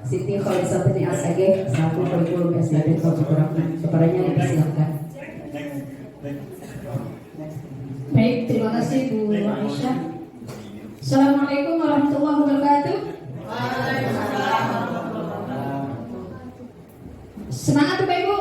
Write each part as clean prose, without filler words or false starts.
Siti Khalisatini ASG selaku kurikulum SDT Taufik Rahman. Kepadanya dipersilakan. Baik, terima kasih Bu Aisyah. Assalamualaikum warahmatullahi wabarakatuh. Semangat Bapak Ibu.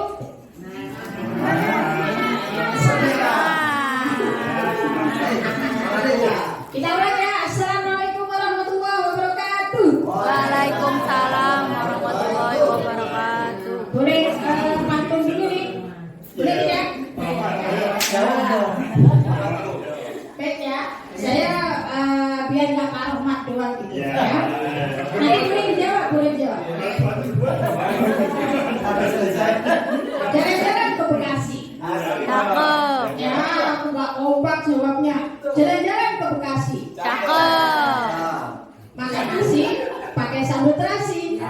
Kita ulang ya. Assalamualaikum warahmatullahi wabarakatuh. Waalaikumsalam warahmatullahi wabarakatuh. Boleh pantun dulu nih. Boleh tidak? Baik ya. Saya biar nggak paruh mat doang gitu ya. Nanti boleh dijawab, boleh dijawab. Jalan-jalan ke Bekasi. Cakep. Ya, aku nggak kompak jawabnya. Jalan-jalan ke Bekasi. Cakep. Makan nasi pakai sambal terasi.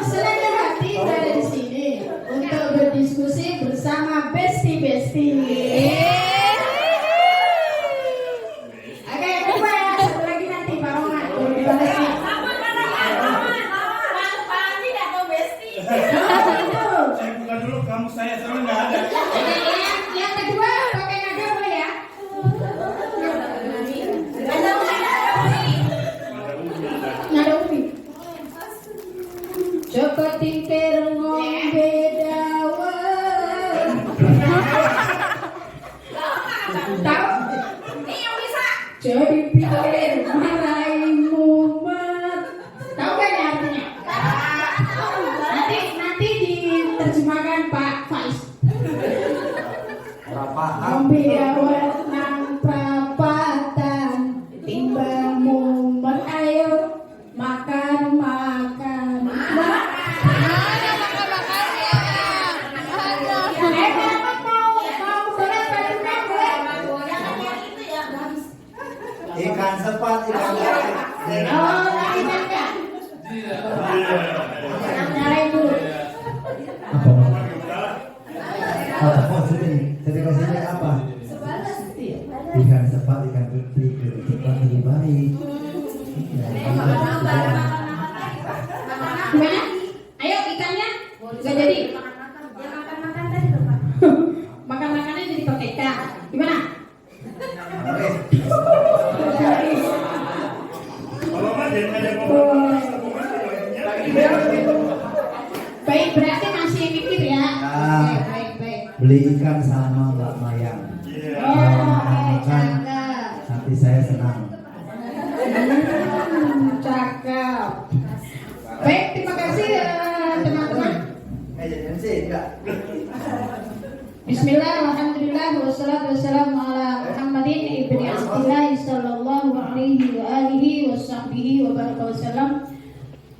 Senang hati berada di sini untuk berdiskusi bersama bestie-bestie. Oke, yang kedua ya, satu lagi nanti Pak Roman. Saya buka dulu, kamu saya sama nggak ada. Yang kedua pakai nada boleh ya? Nada umi. Coba tingkir ngombe dawan. Tahu? Jadi pikir maraimu mat. Tahu kan ya artinya? Nanti diterjemahkan Pak Faiz. Ngombe dawan nang prapatan timbang mumet ayo makan. Ikan sepat, ikan sepat. Oh, lagi makan. Nyalain dulu. Apa maksudnya? Ketika sini apa? Ikan sepat, ikan putih, cepat lebih baik. Gimana? Ayo ikannya nggak jadi. Makan makannya jadi pakai ikan. Gimana? Kalau mah jangan ngajak ngomong. Baik, berarti masih mikir ya. Nah. Baik. Beli ikan sama Mbak Mayang. Oh, cakep. Hati saya senang. Cakep. Baik, terima kasih teman-teman. Bismillah, alhamdulillah, wassalatu wassalamu ala Muhammadin ibni Abdillah sallallahu alaihi wa alihi wa sahbihi wa baraka wasallam.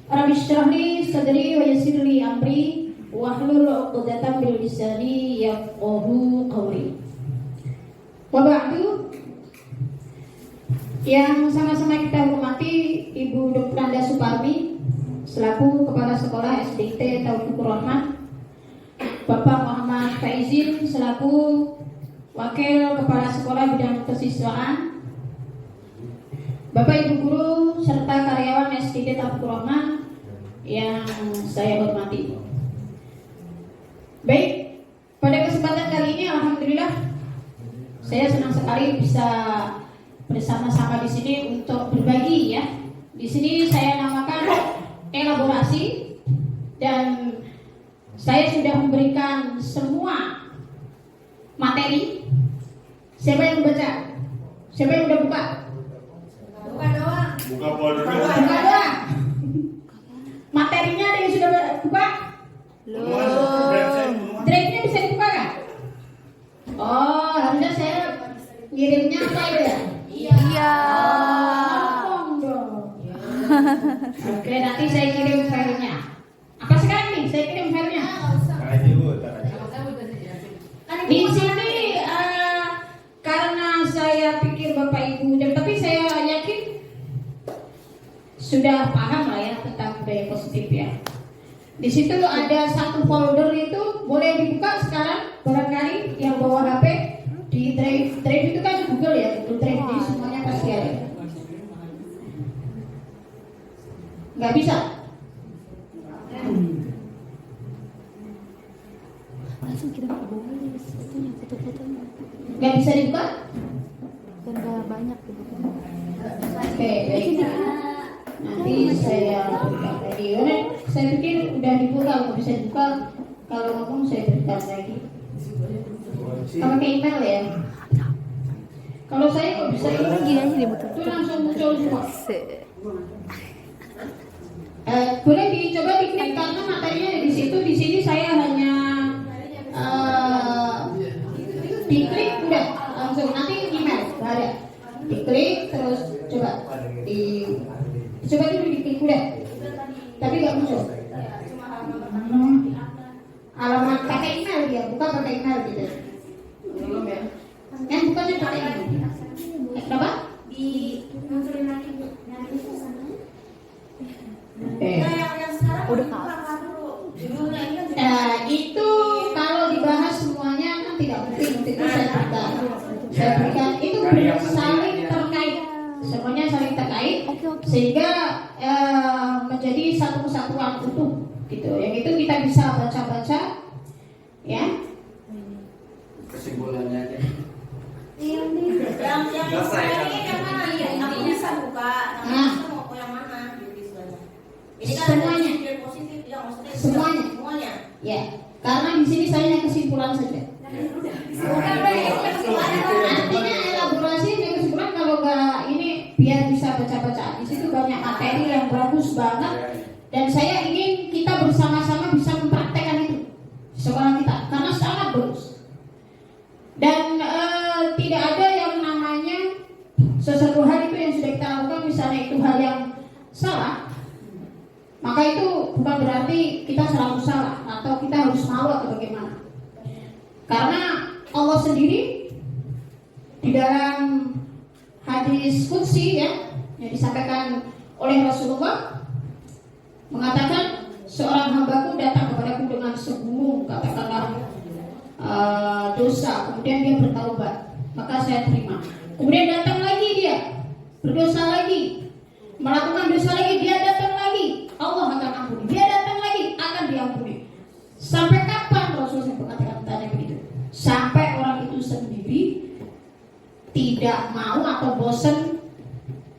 Rabbi shrah li sadri wa yassir li amri wahlul 'uqdatam min lisani yafqahu qawli. Wa ba'du, yang sama-sama kita hormati Ibu Dr. Anda Suparmi selaku Kepala Sekolah SDT Taufik Rahman, Bapak Muhammad Faizin selaku Wakil Kepala Sekolah Bidang Kesiswaan, Bapak Ibu Guru serta karyawan SDT Taufik Rahman yang saya hormati. Baik, pada kesempatan kali ini alhamdulillah saya senang sekali bisa bersama-sama di sini untuk berbagi ya. Di sini saya namakan elaborasi dan saya sudah memberikan semua materi. Siapa yang baca? Siapa yang udah buka? Buka folder. Buka doang. Materinya ada yang sudah buka? Drive-nya bisa dibuka kan? Oh, harusnya saya ngirimnya apa ya? Iya. Ngomong dong. Oke, nanti saya kirim filenya. Apa sekarang nih? Saya kirim filenya. Di sini karena saya pikir Bapak Ibu dan tapi saya yakin sudah paham lah ya tentang budaya positif ya. Di situ ada satu folder itu boleh dibuka sekarang barangkali yang bawa HP di drive itu kan Google ya, Google Drive jadi semuanya pasti ada. Nggak bisa. Langsung kita boleh fotonya, foto-fotonya. Nggak bisa dibuka? Kan udah banyak gitu. Oke, baik. Nanti saya buka lagi. Saya pikir udah dibuka, nggak bisa dibuka. Kalau ngomong saya berikan lagi. Kalau ke email ya. Kalau saya kok bisa Gini aja deh muter. itu langsung muncul semua. Se- Boleh dicoba diklik karena materinya di situ. Di sini saya hanya diklik udah langsung nanti email nggak ada. Diklik terus coba dulu diklik udah. Tapi nggak muncul. Alamat pakai email dia, bukan pakai email gitu. Bukannya pakai email. Kenapa? Udah kak. Itu kalau dibahas semuanya kan tidak penting untuk itu saya berikan itu saling terkait, semuanya saling terkait sehingga menjadi satu kesatuan utuh gitu. Yang itu kita bisa baca-baca ya. Kesimpulannya aja. Yang mana ya? Aku bisa buka. Mau yang mana? Ini kan Semuanya. Positif, ya maksudnya Semuanya. Ya, karena di sini saya hanya kesimpulan saja. Artinya elaborasi dan kesimpulan kalau nggak ini biar bisa baca-baca. Di situ banyak materi yang bagus banget dan saya ingin kita bersama-sama bisa mempraktekkan itu di sekolah kita karena sangat bagus. Dan tidak ada yang namanya sesuatu hal itu yang sudah kita lakukan misalnya itu hal yang salah, maka itu bukan berarti kita selalu salah atau kita harus malu atau bagaimana. Karena Allah sendiri di dalam hadis qudsi ya yang disampaikan oleh Rasulullah mengatakan seorang hambaku datang kepadaku dengan segunung katakanlah dosa, kemudian dia bertaubat, maka saya terima. Kemudian datang lagi dia berdosa lagi, melakukan dosa lagi, dia datang lagi, Allah akan ampuni. Dia datang lagi, akan diampuni. Sampai kapan Rasulullah mengatakan tanya begitu? Sampai orang itu sendiri tidak mau atau bosan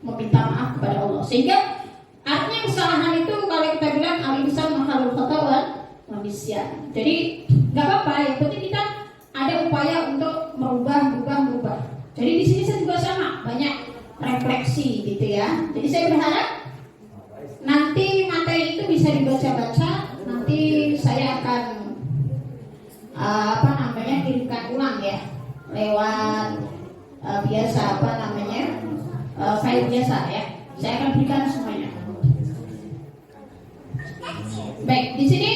meminta maaf kepada Allah. Sehingga artinya kesalahan itu kalau kita bilang al-insan makhluk khata'an manusia. Jadi nggak apa-apa, yang penting kita ada upaya untuk merubah. Jadi di sini saya juga sama, banyak refleksi gitu ya. Jadi saya berharap nanti materi itu bisa dibaca-baca. Nanti saya akan kirimkan ulang ya lewat biasa file biasa ya. Saya akan berikan semuanya. Baik, di sini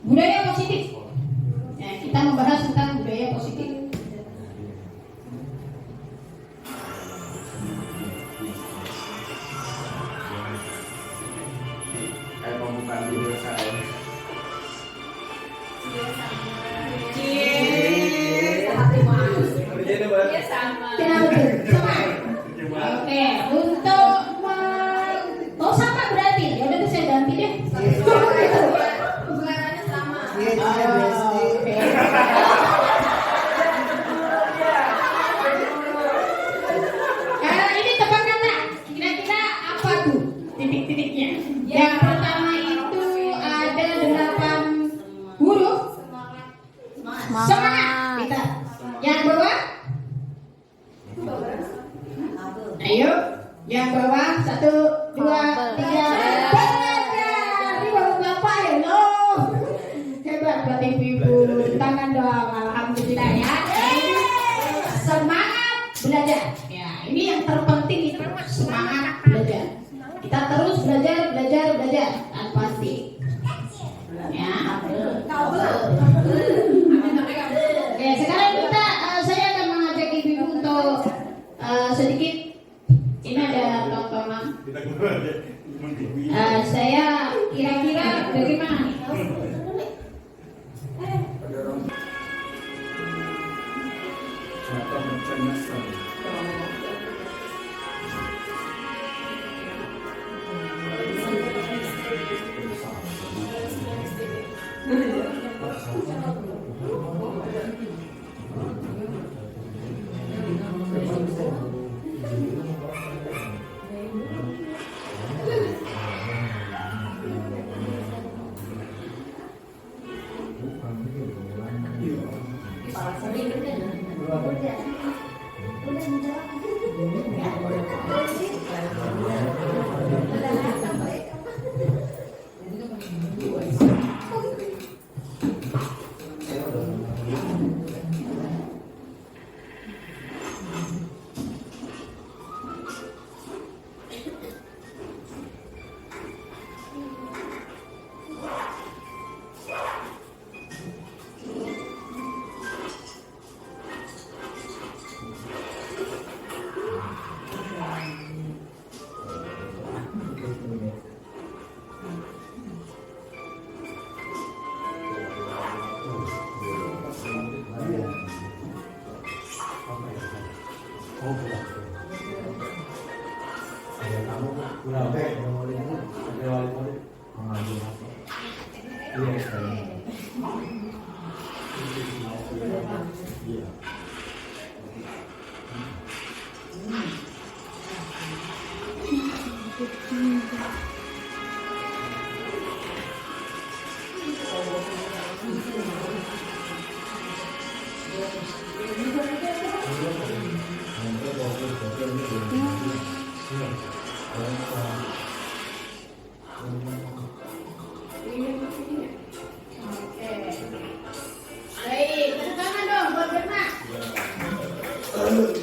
budaya positif. Ya, kita membahas tentang budaya positif. Pembukaan video saya. Kenapa tuh? Sama. Oke, untuk sama berarti. Ya udah saya ganti deh. Hubungannya sama. Oke. Ini tebak kata. Kira-kira apa tuh titik-titiknya? Yang pertama itu ada 8 huruf. Semangat. Kita. Yang bawah? Ayo. Yang bawah 1, 2, 3. Ini baru bapak ya loh. Hebat buat ibu-ibu. Tangan dong. Alhamdulillah ya. Semangat belajar. Ya, ini yang terpenting itu semangat belajar. Kita terus belajar tanpa henti. Ya. Oke, sekarang saya akan mengajak ibu-ibu untuk sedikit. Ini ada tontonan. Saya kira-kira bagaimana nih?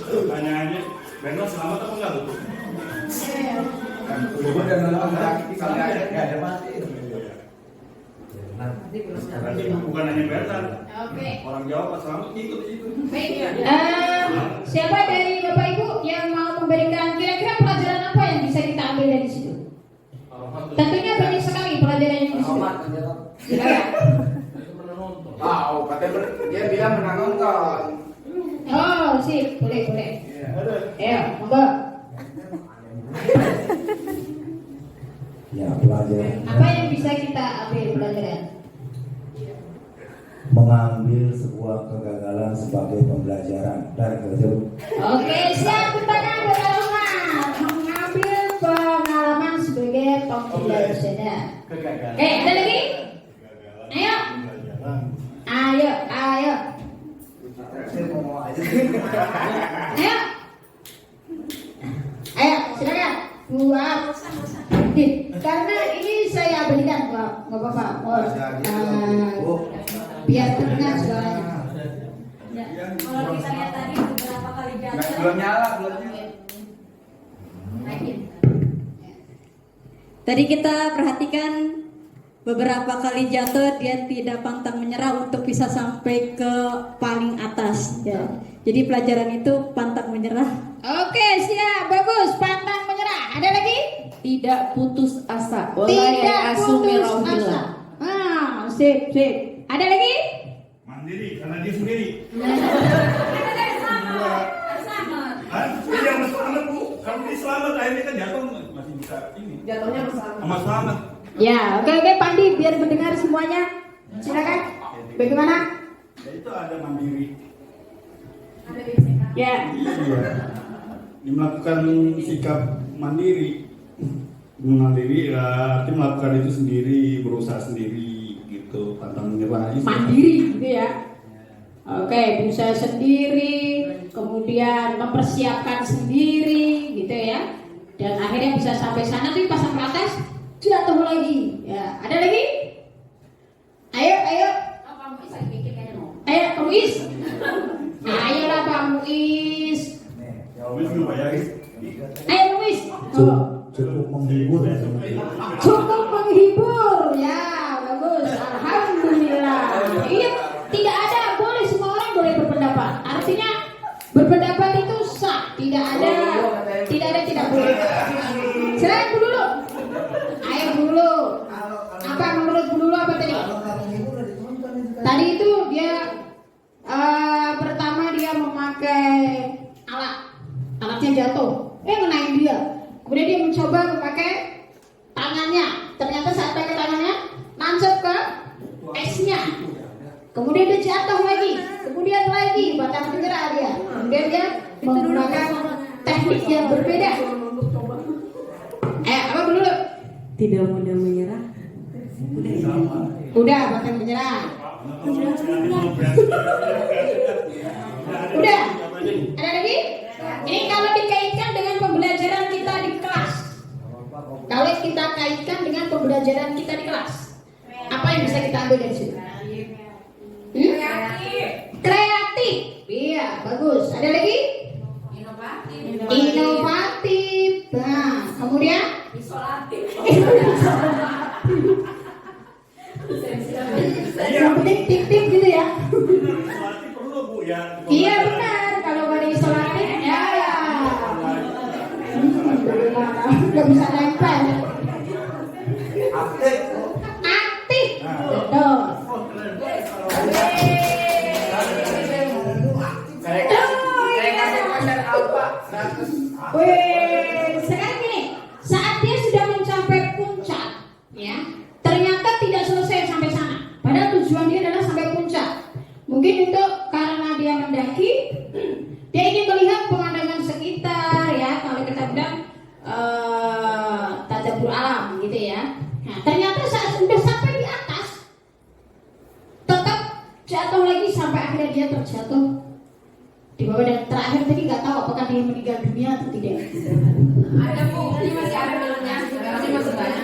Pertanyaannya, Beno selamat apa enggak tuh? Gue udah nonton kalau nggak ada mati. Berarti bukan hanya Bertan. Oke. Orang Jawa pas selamat ikut. Baik. Siapa dari Bapak Ibu yang mau memberikan kira-kira pelajaran apa yang bisa kita ambil dari situ? Tentunya banyak sekali pelajaran yang di situ. Silakan. Tahu, katanya dia bilang pernah nonton. Oh, sip, boleh. Ayo, monggo. Ya, pelajaran. Apa yang bisa kita ambil pelajaran? Mengambil sebuah kegagalan sebagai pembelajaran dan kerja. Oke, siap kepada berlomba mengambil pengalaman sebagai pembelajaran. Ada lagi? Ayo. Saya ngomong aja. Ayo, silakan. Buat. Karena ini saya berikan kok, nggak apa-apa. Biar tenang suaranya. Kalau kita lihat tadi beberapa kali jatuh. Belum nyala. Tadi kita perhatikan beberapa kali jatuh dia tidak pantang menyerah untuk bisa sampai ke paling atas ya. Jadi pelajaran itu pantang menyerah. Oke, siap, bagus. Pantang menyerah. Ada lagi? Tidak putus asa. Tidak putus asa. Sip. Ada lagi? Mandiri karena dia sendiri. Sama. Dia yang selamat Bu. Kalau dia selamat akhirnya kan jatuh masih bisa ini. Jatuhnya bersama. Sama selamat. Ya, oke, Pandi, biar mendengar semuanya. Silakan. Bagaimana? Ya itu ada mandiri. Ada di BCK. Ya. Iya. Dia melakukan sikap mandiri. Mandiri arti melakukan itu sendiri, berusaha sendiri gitu, pantang menyerah. Mandiri gitu ya. Oke, berusaha sendiri, kemudian mempersiapkan sendiri gitu ya. Dan akhirnya bisa sampai sana tuh pas sampai atas jatuh lagi. Ya, ada lagi? Ayo. Pak Muiz lagi mikir kayaknya mau. Ayo, Pak Muiz. Ayolah Pak Muiz. Habis lu bayarin. Ayo Pak Muiz. Cukup menghibur ya. Cukup menghibur. Ya, bagus. Alhamdulillah. Iya, tidak ada, boleh semua orang boleh berpendapat. Artinya berpendapat itu sah. Tidak ada tidak boleh. Silakan Bu dulu. Ayo Bu dulu. Apa menurut Bu dulu apa tadi? Tadi itu dia pertama dia memakai alatnya jatuh, ngenain dia. Kemudian dia mencoba memakai tangannya. Ternyata saat pakai tangannya nancep ke esnya. Kemudian dia jatuh lagi. Kemudian lagi batang menyerah dia. Kemudian dia menggunakan teknik yang berbeda. Apa dulu? Tidak mudah menyerah. Udah batang menyerah. bisa kita ambil dari situ. Kreatif. Iya, bagus. Ada lagi? Inovatif. Nah, kemudian yang penting tip-tip gitu ya. Isolasi perlu Bu ya. Iya benar, kalau nggak ada isolatif ya nggak bisa nempel. Aktif. Aktif, betul. Saya kasih pacar apa? 100. Wih, sekarang gini, saat dia sudah mencapai puncak, ya, ternyata tidak selesai sampai sana. Padahal tujuan dia adalah sampai puncak. Mungkin itu karena dia mendaki, dia ingin melihat pemandangan sekitar, ya, kalau kita bilang tadabbur alam, gitu ya. Nah, ternyata saat sudah sampai di atas, tetap jatuh lagi sampai akhirnya dia terjatuh di bawah, dan terakhir tadi nggak tahu apakah dia meninggal dunia atau tidak. Ada Bu, ini masih ada filmnya. Masih masuk banyak.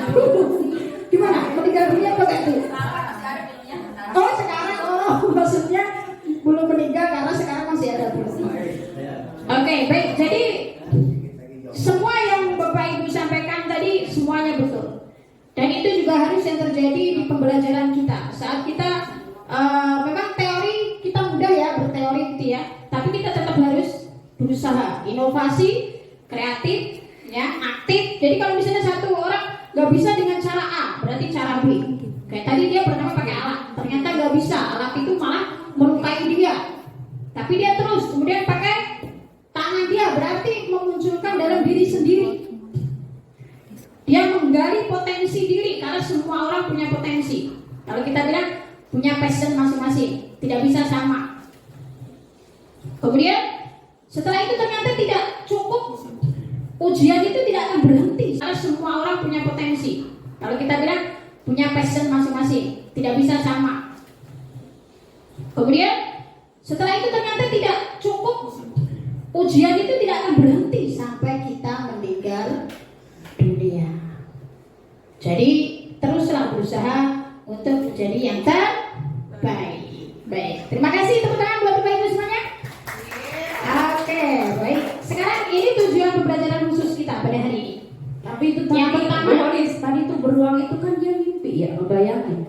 Gimana? Meninggal dunia apa enggak tuh? Masih ada filmnya. Oh sekarang, oh maksudnya belum meninggal karena sekarang masih ada belum. Oke, baik. Jadi semua yang Bapak Ibu sampaikan tadi semuanya betul. Dan itu juga harus yang terjadi di pembelajaran kita. Saat kita memang teori kita mudah ya berteori gitu ya, tapi kita tetap harus berusaha, inovasi, kreatif, ya, aktif. Jadi kalau misalnya satu orang nggak bisa dengan cara A, berarti cara B. Kayak tadi dia pertama pakai alat, ternyata nggak bisa, alat itu malah melukai dia. Tapi dia terus kemudian pakai tangan dia, berarti memunculkan dalam diri sendiri. Dia menggali potensi diri, karena semua orang punya potensi. Kalau kita bilang punya passion masing-masing, tidak bisa sama. Kemudian setelah itu ternyata tidak cukup, ujian itu tidak akan berhenti, karena semua orang punya potensi. Kalau kita bilang punya passion masing-masing, tidak bisa sama. Kemudian setelah itu ternyata tidak cukup, ujian itu tidak akan berhenti sampai kita meninggal dunia. Jadi teruslah berusaha untuk menjadi yang terbaik. Baik, terima kasih tepuk tangan buat Bapak Ibu semuanya. Oke, baik. Sekarang ini tujuan pembelajaran khusus kita pada hari ini. Tapi itu tadi Yang pertama, tadi itu beruang itu kan dia mimpi ya, ngebayangin.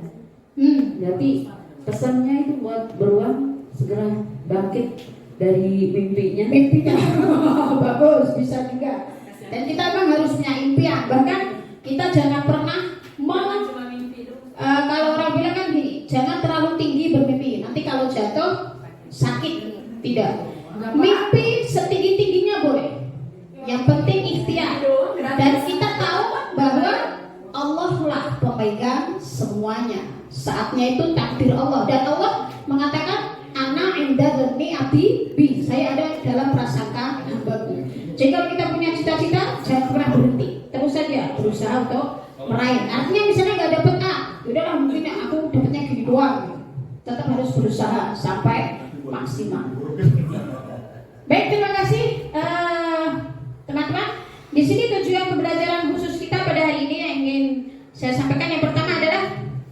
Jadi pesannya itu buat beruang segera bangkit dari mimpinya. Mimpinya bagus, bisa juga. Dan kita memang harus punya impian. Bahkan kita jangan pernah kalau orang bilang kan gini, jangan terlalu tinggi bermimpi. Nanti kalau jatuh sakit. Tidak. Mimpi setinggi-tingginya boleh. Yang penting ikhtiar. Dan kita tahu bahwa Allah lah pemegang semuanya. Saatnya itu takdir Allah. Dan Allah mengatakan ana inda dzanni abdi bi. Saya ada dalam prasangka hambaku. Jadi kalau kita punya cita-cita, jangan pernah berhenti. Terus saja berusaha untuk meraih. Artinya misalnya nggak dapet A, udahlah mungkin aku dapetnya gini doang. Tetap harus berusaha sampai maksimal. Baik, terima kasih teman-teman. Di sini tujuan pembelajaran khusus kita pada hari ini yang ingin saya sampaikan, yang pertama adalah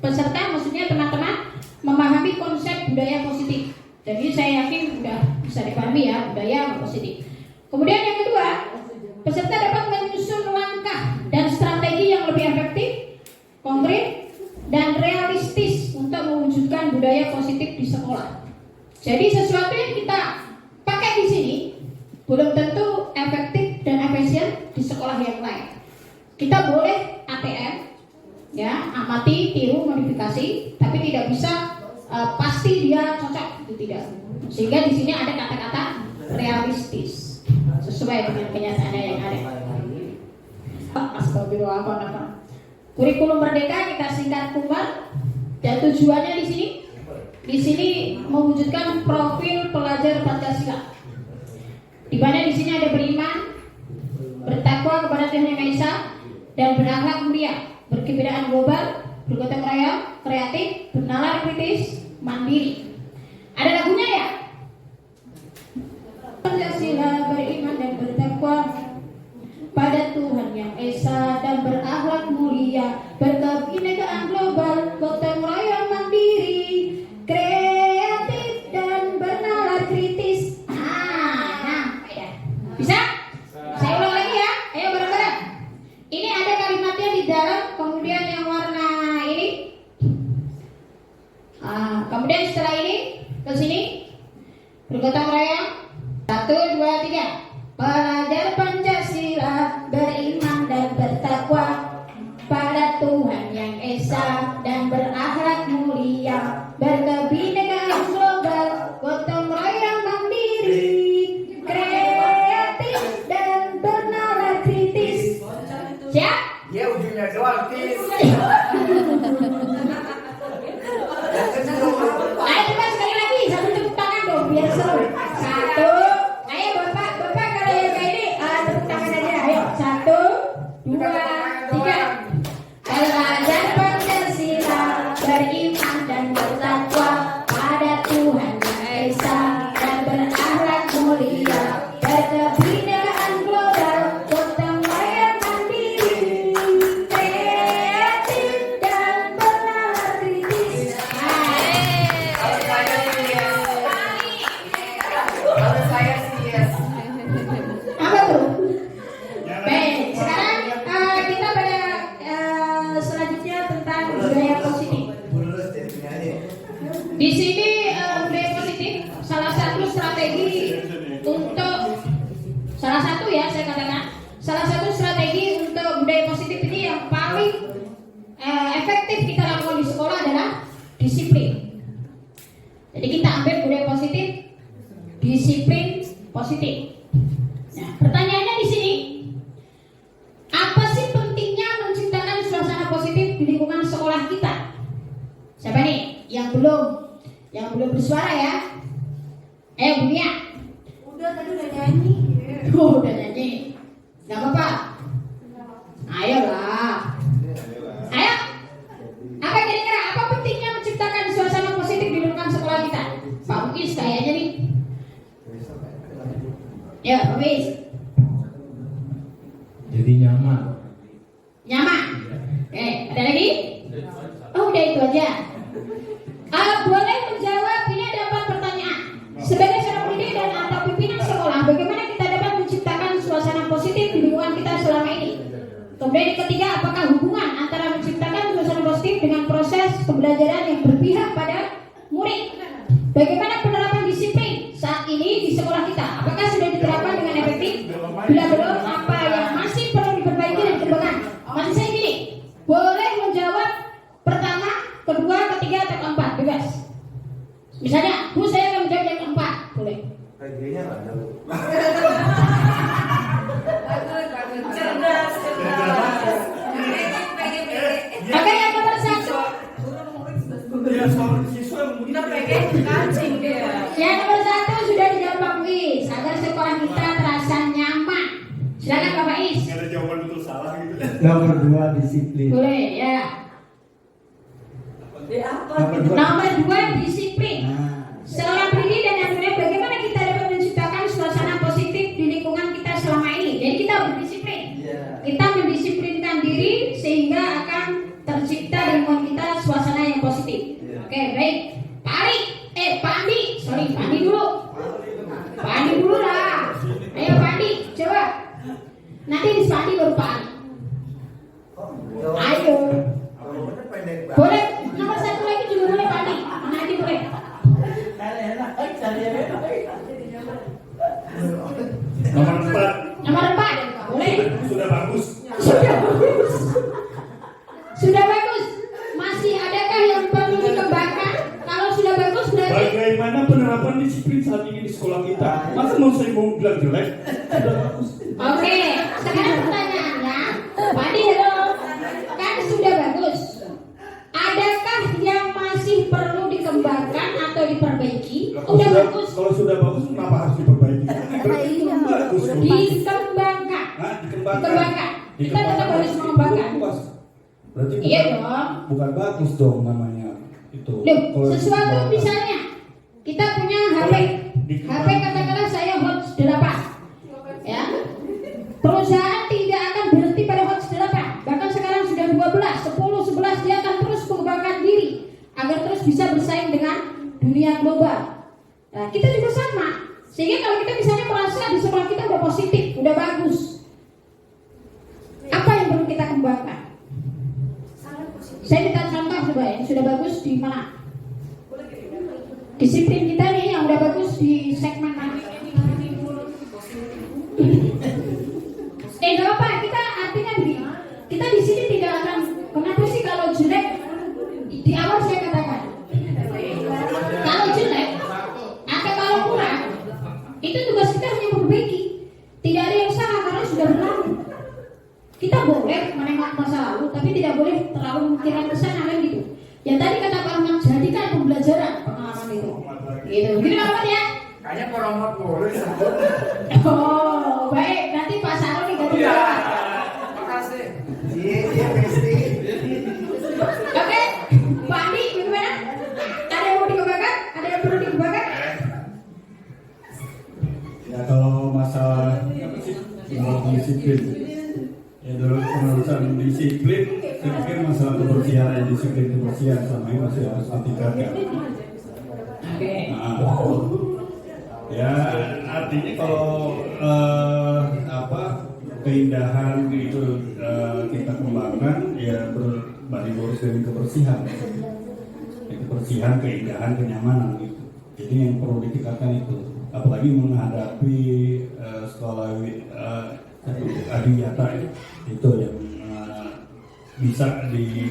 peserta, maksudnya teman-teman memahami konsep budaya positif. Jadi saya yakin sudah bisa dipahami ya budaya positif. Kemudian yang kedua, peserta dapat menyusun langkah dan strategi yang lebih efektif, konkret, dan realistis untuk mewujudkan budaya positif di sekolah. Jadi sesuatu yang kita pakai di sini belum tentu efektif dan efisien di sekolah yang lain. Kita boleh ATM, ya, amati, tiru, modifikasi, tapi tidak bisa pasti dia cocok, itu tidak. Sehingga di sini ada kata-kata realistis sesuai dengan kenyataannya yang ada. Astagfirullahaladzim. Kurikulum Merdeka kita singkat KUMMER, dan tujuannya di sini mewujudkan profil pelajar Pancasila. Di mana di sini ada beriman, bertakwa kepada Tuhan Yang Maha Esa, dan berakhlak mulia, berkebudayaan global, bergotong royong, kreatif, bernalar kritis, mandiri. Ada lagunya ya? Pancasila, beriman dan bertakwa pada Tuhan Yang Esa, dan berakhlak mulia, berkebinekaan global, gotong royong, Bergotong royong. 1, 2, 3. Pelajar Pancasila beriman dan bertakwa pada Tuhan yang esa dan berakhlak mulia, berkebinekaan global, gotong royong mandiri, kreatif dan bernalar kritis. Siap? Ya ujungnya doang tis. Ayo coba sekali lagi, satu tepuk tangan dong biar seru. 1, ayo bapak kalau yang kayak ini tepuk tangan aja. Ayo 1, 2, 3. Pelajar Pancasila beriman dan bertakwa pada Tuhan yang esa dan berakhlak mulia, berkebinekaan global, gotong royong mandiri, kreatif dan bernalar kritis. Kalau saya sih yes. Apa tuh? Baik, sekarang kita pada selanjutnya tentang budaya positif. Di sini budaya positif salah satu strategi untuk salah satu strategi untuk budaya positif ini yang paling efektif kita lakukan di sekolah adalah disiplin. Jadi kita ambil budaya positif, disiplin positif. Nah, pertanyaannya di sini, apa sih pentingnya menciptakan suasana positif di lingkungan sekolah kita? Siapa nih yang belum bersuara ya? Ayo Bunia. Udah tadi udah nyanyi. Udah nyanyi. Gak apa-apa. Ayolah. Ayo. Apa kira-kira apa pentingnya menciptakan suasana positif di lingkungan sekolah kita? Pak Ukis kayaknya nih. Ya, Pak Ukis. Jadi nyaman. Nyaman. Ada lagi? Oh, udah itu aja. Boleh menjawab, ini ada 4 pertanyaan. Sebagai seorang pendidik dan atau pimpinan sekolah, bagaimana kita dapat menciptakan suasana positif di lingkungan kita selama ini? Kemudian yang ketiga, apakah hubungan antara menciptakan suasana positif dengan proses pembelajaran yang berpihak pada murid? Bagaimana penerapan disiplin saat ini di sekolah kita? Apakah sudah diterapkan dengan efektif? Bila belum, apa yang masih perlu diperbaiki dan dikembangkan? Masih saya gini, boleh menjawab pertama, kedua, ketiga, atau keempat, bebas. Misalnya, Bu, saya akan menjawab yang keempat, boleh. Kayaknya nggak ada. Cerdas. Oke, yang nomor 1. Dia seorang siswa yang mungkin Udah pengen kancing dia. Yang nomor 1 sudah dijawab Pak Muiz, agar sekolah kita terasa nyaman. Silakan Pak Muiz. nggak ada jawaban betul salah gitu. Nomor 2 disiplin. Boleh, ya. Nomor 2 disiplin. Seorang pendidik dan yang murid, bagaimana kita dapat menciptakan suasana positif di lingkungan kita selama ini? Jadi kita berdisiplin. Kita mendisiplinkan diri sehingga akan tercipta di lingkungan kita suasana yang positif. Oke, baik. Pak Andi dulu. Pak Andi dulu lah. Ayo Pak Andi, coba. Nanti di Pak Andi baru Pak Andi. Ayo. Boleh, nomor 1 lagi juga boleh Pak Andi. Mana Andi boleh. Nomor 4 Nomor 4, boleh. sudah bagus. Sudah bagus. Masih adakah yang perlu dikembangkan? Kalau sudah bagus berarti. Bagaimana penerapan disiplin saat ini di sekolah kita? Masa mau saya mau bilang jelek? Sudah bagus. Oke, sekarang pertanyaannya, Pak Andi, halo. Kan sudah bagus. Adakah yang masih perlu dikembangkan atau diperbaiki? Udah bagus. Kalau sudah bagus, kenapa harus diperbaiki? Bagus. Dikembangkan. Nah, Dikembangkan. Kita tetap harus mengembangkan. Berarti Iya dong. bukan bagus dong namanya itu. Loh, Kalau sesuatu dikembangkan. misalnya kita punya HP katakanlah saya HOTS 8, ya. Perusahaan tidak akan berhenti pada HOTS 8, bahkan sekarang sudah 12, 10, 11 dia akan terus mengembangkan diri agar terus bisa bersaing dengan dunia global. Nah, kita juga sama. Sehingga kalau kita misalnya merasa di sekolah kita udah positif, udah bagus, apa yang perlu kita kembangkan? Saya minta contoh coba yang sudah bagus di mana? Disiplin kita nih yang udah bagus di segmen nanti. Gak apa, kita artinya begini. Kita di sini tidak akan, kenapa sih kalau jelek? Di awal saya katakan, kalau jelek atau kalau kurang, itu tugas kita hanya memperbaiki. Tidak ada yang salah karena sudah berlalu. Kita boleh menengok masa lalu, tapi tidak boleh terlalu memikirkan ke sana kan gitu. Yang tadi kata Pak Rahman, jadikan pembelajaran pengalaman itu. Gitu, gitu Pak Rahman ya? Kayaknya promote boleh sebut. Oh, baik. Nanti Pak Saroni ganti Pak. Makasih. Iya, Kristi. Oke, Pak Andi, gimana? Ada yang mau dikembangkan? Ada yang perlu dikembangkan? Ya kalau masalah disiplin, ya dalam pengurusan disiplin, saya pikir masalah kebersihan, disiplin kebersihan sama ini masih harus ditingkatkan. Oke. Nah, ya artinya kalau keindahan itu kita kembangkan, ya berbanding lurus dengan kebersihan, kebersihan, keindahan, kenyamanan gitu. Jadi yang perlu ditingkatkan itu, apalagi menghadapi sekolah adiwiyata itu yang bisa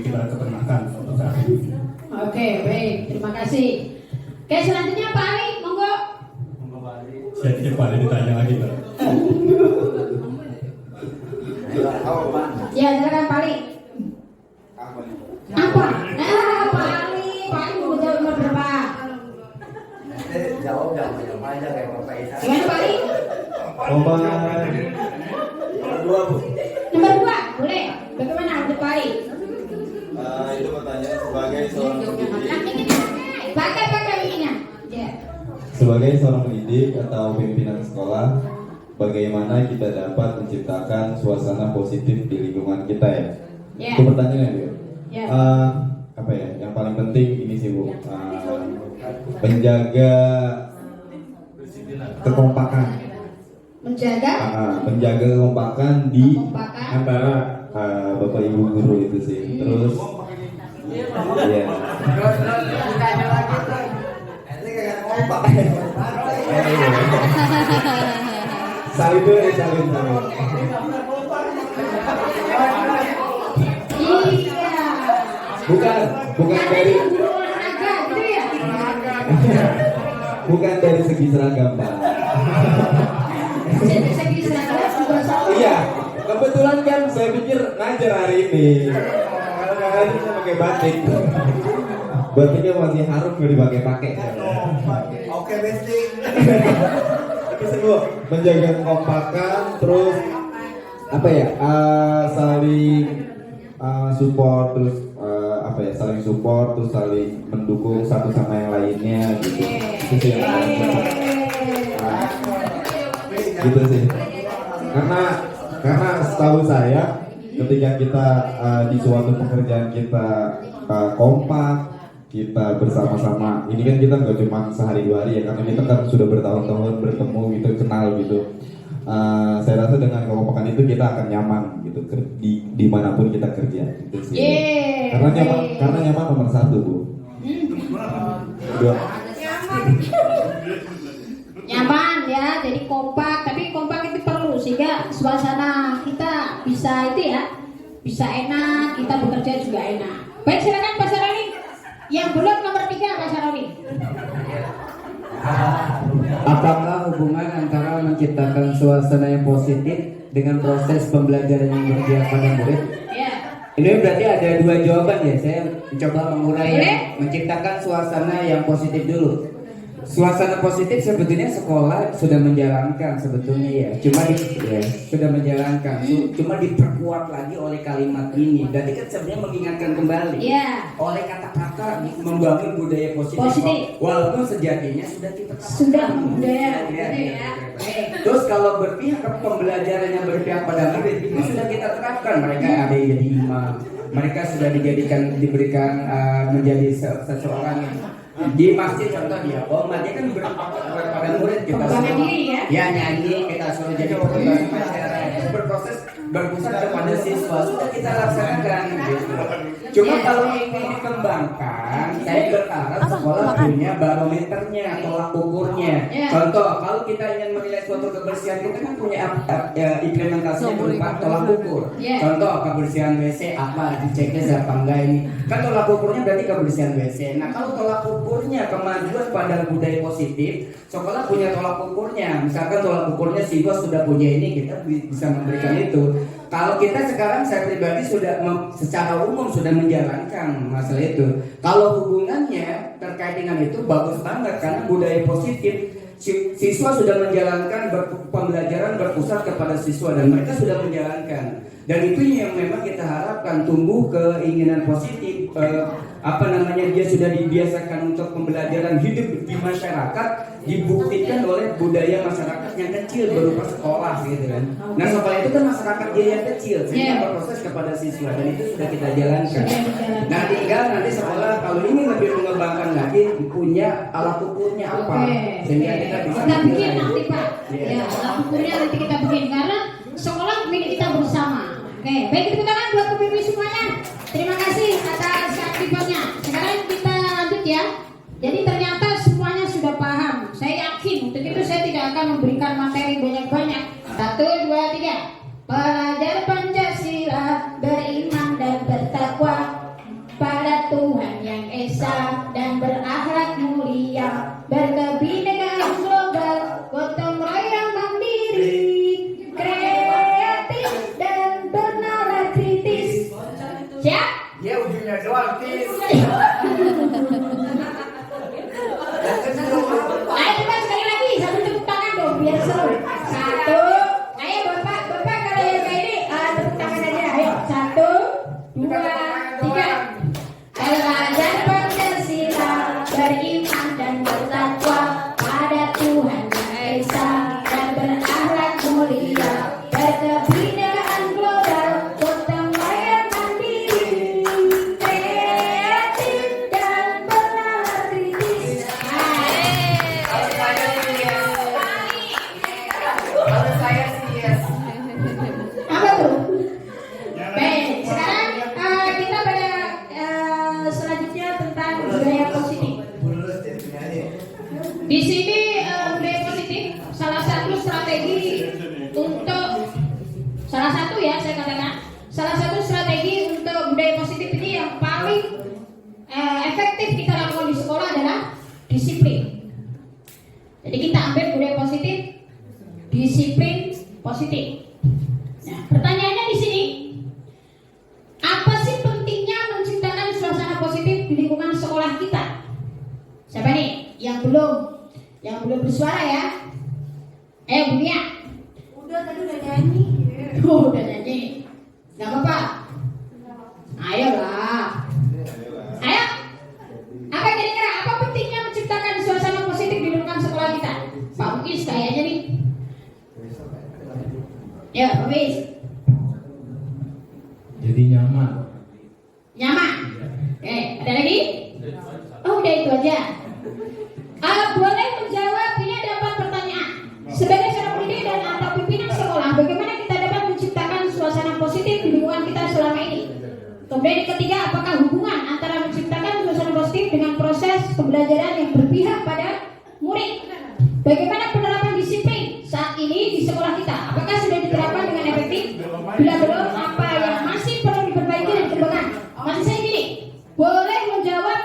kita keternakan suatu saat ini. Oke, baik. Terima kasih. Oke, selanjutnya Pak Ali, monggo. Saya tidak pada ditanya lagi, Pak. Ya, silakan Pak Ali. Apa? Pak Ali. Pak Ali mau jawab nomor berapa? Jawab aja kayak Bapak Isa. Gimana Pak Ali? Nomor 2, Bu. Nomor 2, boleh. Bagaimana untuk Pak Ali? Itu pertanyaan sebagai seorang pendidik. Pakai ininya. Ya. Sebagai seorang pendidik atau pimpinan sekolah, bagaimana kita dapat menciptakan suasana positif di lingkungan kita ya? Ya. Itu pertanyaannya, Bu. Ya. Apa ya? Yang paling penting ini sih, Bu. Menjaga kekompakan. Menjaga kekompakan di antara Bapak Ibu guru itu sih. Terus ya. Ditanya lagi tuh. Ini kayak kompak. Salin dulu ya, salin. Iya. Bukan dari Guru olahraga gitu ya. bukan dari segi seragam, Pak. Jadi segi seragam juga sama. Iya, kebetulan kan saya pikir ngajar hari ini. Kadang-kadang saya pakai batik. Batiknya masih harum kalau dipakai-pakai. Oke, Besti. Tapi semua menjaga kekompakan, terus apa ya? Saling support, terus saling support, terus saling mendukung satu sama yang lainnya gitu. Itu sih yang paling penting. Gitu sih. Karena setahu saya ketika kita di suatu pekerjaan kita kompak, kita bersama-sama, ini kan kita nggak cuma sehari dua hari ya, karena kita kan sudah bertahun-tahun bertemu gitu, kenal gitu. Saya rasa dengan kekompakan itu kita akan nyaman gitu dimanapun kita kerja gitu sih. Karena nyaman nomor 1, Bu. Kedua. Nyaman ya, jadi kompak. Tapi kompak itu perlu sehingga suasana kita bisa itu ya, bisa enak, kita bekerja juga enak. Baik, silakan Pak Saroni. Yang belum nomor 3 Pak Saroni. Apakah hubungan antara menciptakan suasana yang positif dengan proses pembelajaran yang berpihak pada murid? Ya. Ini berarti ada 2 jawaban ya. Saya mencoba mengurai yang menciptakan suasana yang positif dulu. Suasana positif sebetulnya sekolah sudah menjalankan sebetulnya ya. Sudah menjalankan. Cuma diperkuat lagi oleh kalimat ini. Berarti kan sebenarnya mengingatkan kembali. Ya. Oleh kata-kata membangun budaya positif. Walaupun sejatinya sudah kita budaya. Terus kalau berpihak pembelajaran yang berpihak pada murid itu sudah kita terapkan. Mereka ada yang jadi imam. Mereka sudah diberikan menjadi seseorang yang di masjid, contoh dia dia kan pada murid kita suruh ya nyanyi, kita suruh jadi pengembangan masyarakat, itu berproses berpusat kepada siswa sudah kita laksanakan gitu. Cuma kalau ini dikembangkan, saya berharap sekolah punya barometernya, tolak ukurnya. Contoh, kalau kita ingin menilai suatu kebersihan, kita kan punya implementasinya berupa tolak ukur. Contoh, kebersihan WC apa, diceknya apa enggak ini. Kan tolak ukurnya berarti kebersihan WC. Nah, kalau tolak ukurnya kemajuan pada budaya positif, sekolah punya tolak ukurnya. Misalkan tolak ukurnya siswa sudah punya ini, kita bisa memberikan itu. Kalau kita sekarang, saya pribadi sudah secara umum sudah menjalankan masalah itu. Kalau hubungannya terkait dengan itu bagus banget karena budaya positif. Siswa sudah menjalankan pembelajaran berpusat kepada siswa dan mereka sudah menjalankan. Dan itu yang memang kita harapkan tumbuh keinginan positif. Dia sudah dibiasakan untuk pembelajaran hidup di masyarakat, dibuktikan oleh budaya masyarakat yang kecil berupa sekolah gitu kan. Nah sekolah itu kan masyarakat dia yang kecil sehingga berproses kepada siswa dan itu sudah kita jalankan. Nah tinggal nanti sekolah kalau ini lebih mengembangkan lagi punya alat ukurnya apa sehingga kita bisa bikin nanti Pak. Ya alat ukurnya nanti kita bikin karena sekolah milik kita bersama. Oke, baik tepuk tangan buat pemimpin semuanya. Terima kasih atas aktivitasnya. Sekarang kita lanjut ya. Jadi ternyata semuanya sudah paham. Saya yakin untuk itu saya tidak akan memberikan materi banyak-banyak. 1, 2, 3. Belajar Pancasila, beriman dan bertakwa pada Tuhan yang esa dan berakhlak mulia, berkebinekaan global, gotong royong mandiri, kreatif dan bernalar kritis. Siap? Ya ujungnya doang tis. Ayo coba sekali lagi, satu tepuk tangan dong biar seru. 1, ayo bapak kalau yang kayak ini tepuk tangan aja. Ayo 1, 2, 3. Belajar Pancasila, beriman dan bertakwa pada Tuhan yang esa dan berakhlak mulia, berkebinekaan global, gotong royong mandiri, kreatif dan bernalar kritis. Kalau saya sih yes. Apa tuh? Baik, sekarang kita pada selanjutnya tentang budaya positif. Di sini budaya positif salah satu strategi untuk salah satu strategi untuk budaya positif ini yang paling efektif kita lakukan di sekolah adalah disiplin. Jadi kita ambil budaya positif, disiplin positif. Nah, pertanyaannya di sini, apa sih pentingnya menciptakan suasana positif di lingkungan sekolah kita? Siapa nih yang belum bersuara ya? Ayo Bunia. Udah tadi udah nyanyi. Udah nyanyi. Gak apa-apa. Ayolah. Ayo. Apa kira-kira? Apa pentingnya menciptakan suasana positif di lingkungan sekolah kita? Pak Bukis kayaknya nih. Ya, Pak Bukis. Jadi nyaman. Nyaman. Oke, ada lagi? Oh, udah itu aja. Boleh menjawab, ini ada 4 pertanyaan. Sebagai seorang pendidik dan atau pimpinan sekolah, bagaimana kita dapat menciptakan suasana positif di lingkungan kita selama ini? Kemudian yang ketiga, apakah hubungan antara menciptakan suasana positif dengan proses pembelajaran yang berpihak pada murid? Bagaimana penerapan disiplin saat ini di sekolah kita? Apakah sudah diterapkan dengan efektif? Bila belum, apa yang masih perlu diperbaiki dan dikembangkan? Masih saya gini, boleh menjawab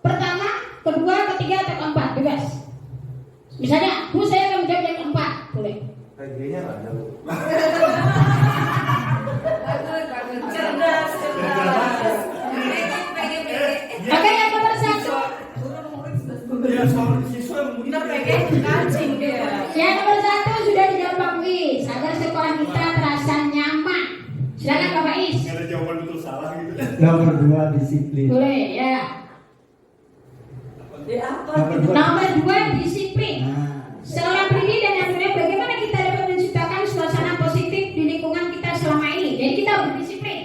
pertama, kedua, ketiga, atau keempat, bebas. Misalnya, Bu, saya akan menjawab yang keempat, boleh. Reginya nggak ada. Cerdas. Oke, yang nomor 1. Ya soal siswa Udah pengen kancing dia. Yang nomor 1 sudah dijawab Pak Muiz, agar sekolah kita terasa nyaman. Silakan Pak Muiz. nggak ada jawaban betul salah gitu. Nomor 2 disiplin. Boleh, ya. Nomor 2 disiplin. Seorang pendidik dan yang murid, bagaimana kita dapat menciptakan suasana positif di lingkungan kita selama ini? Jadi kita berdisiplin.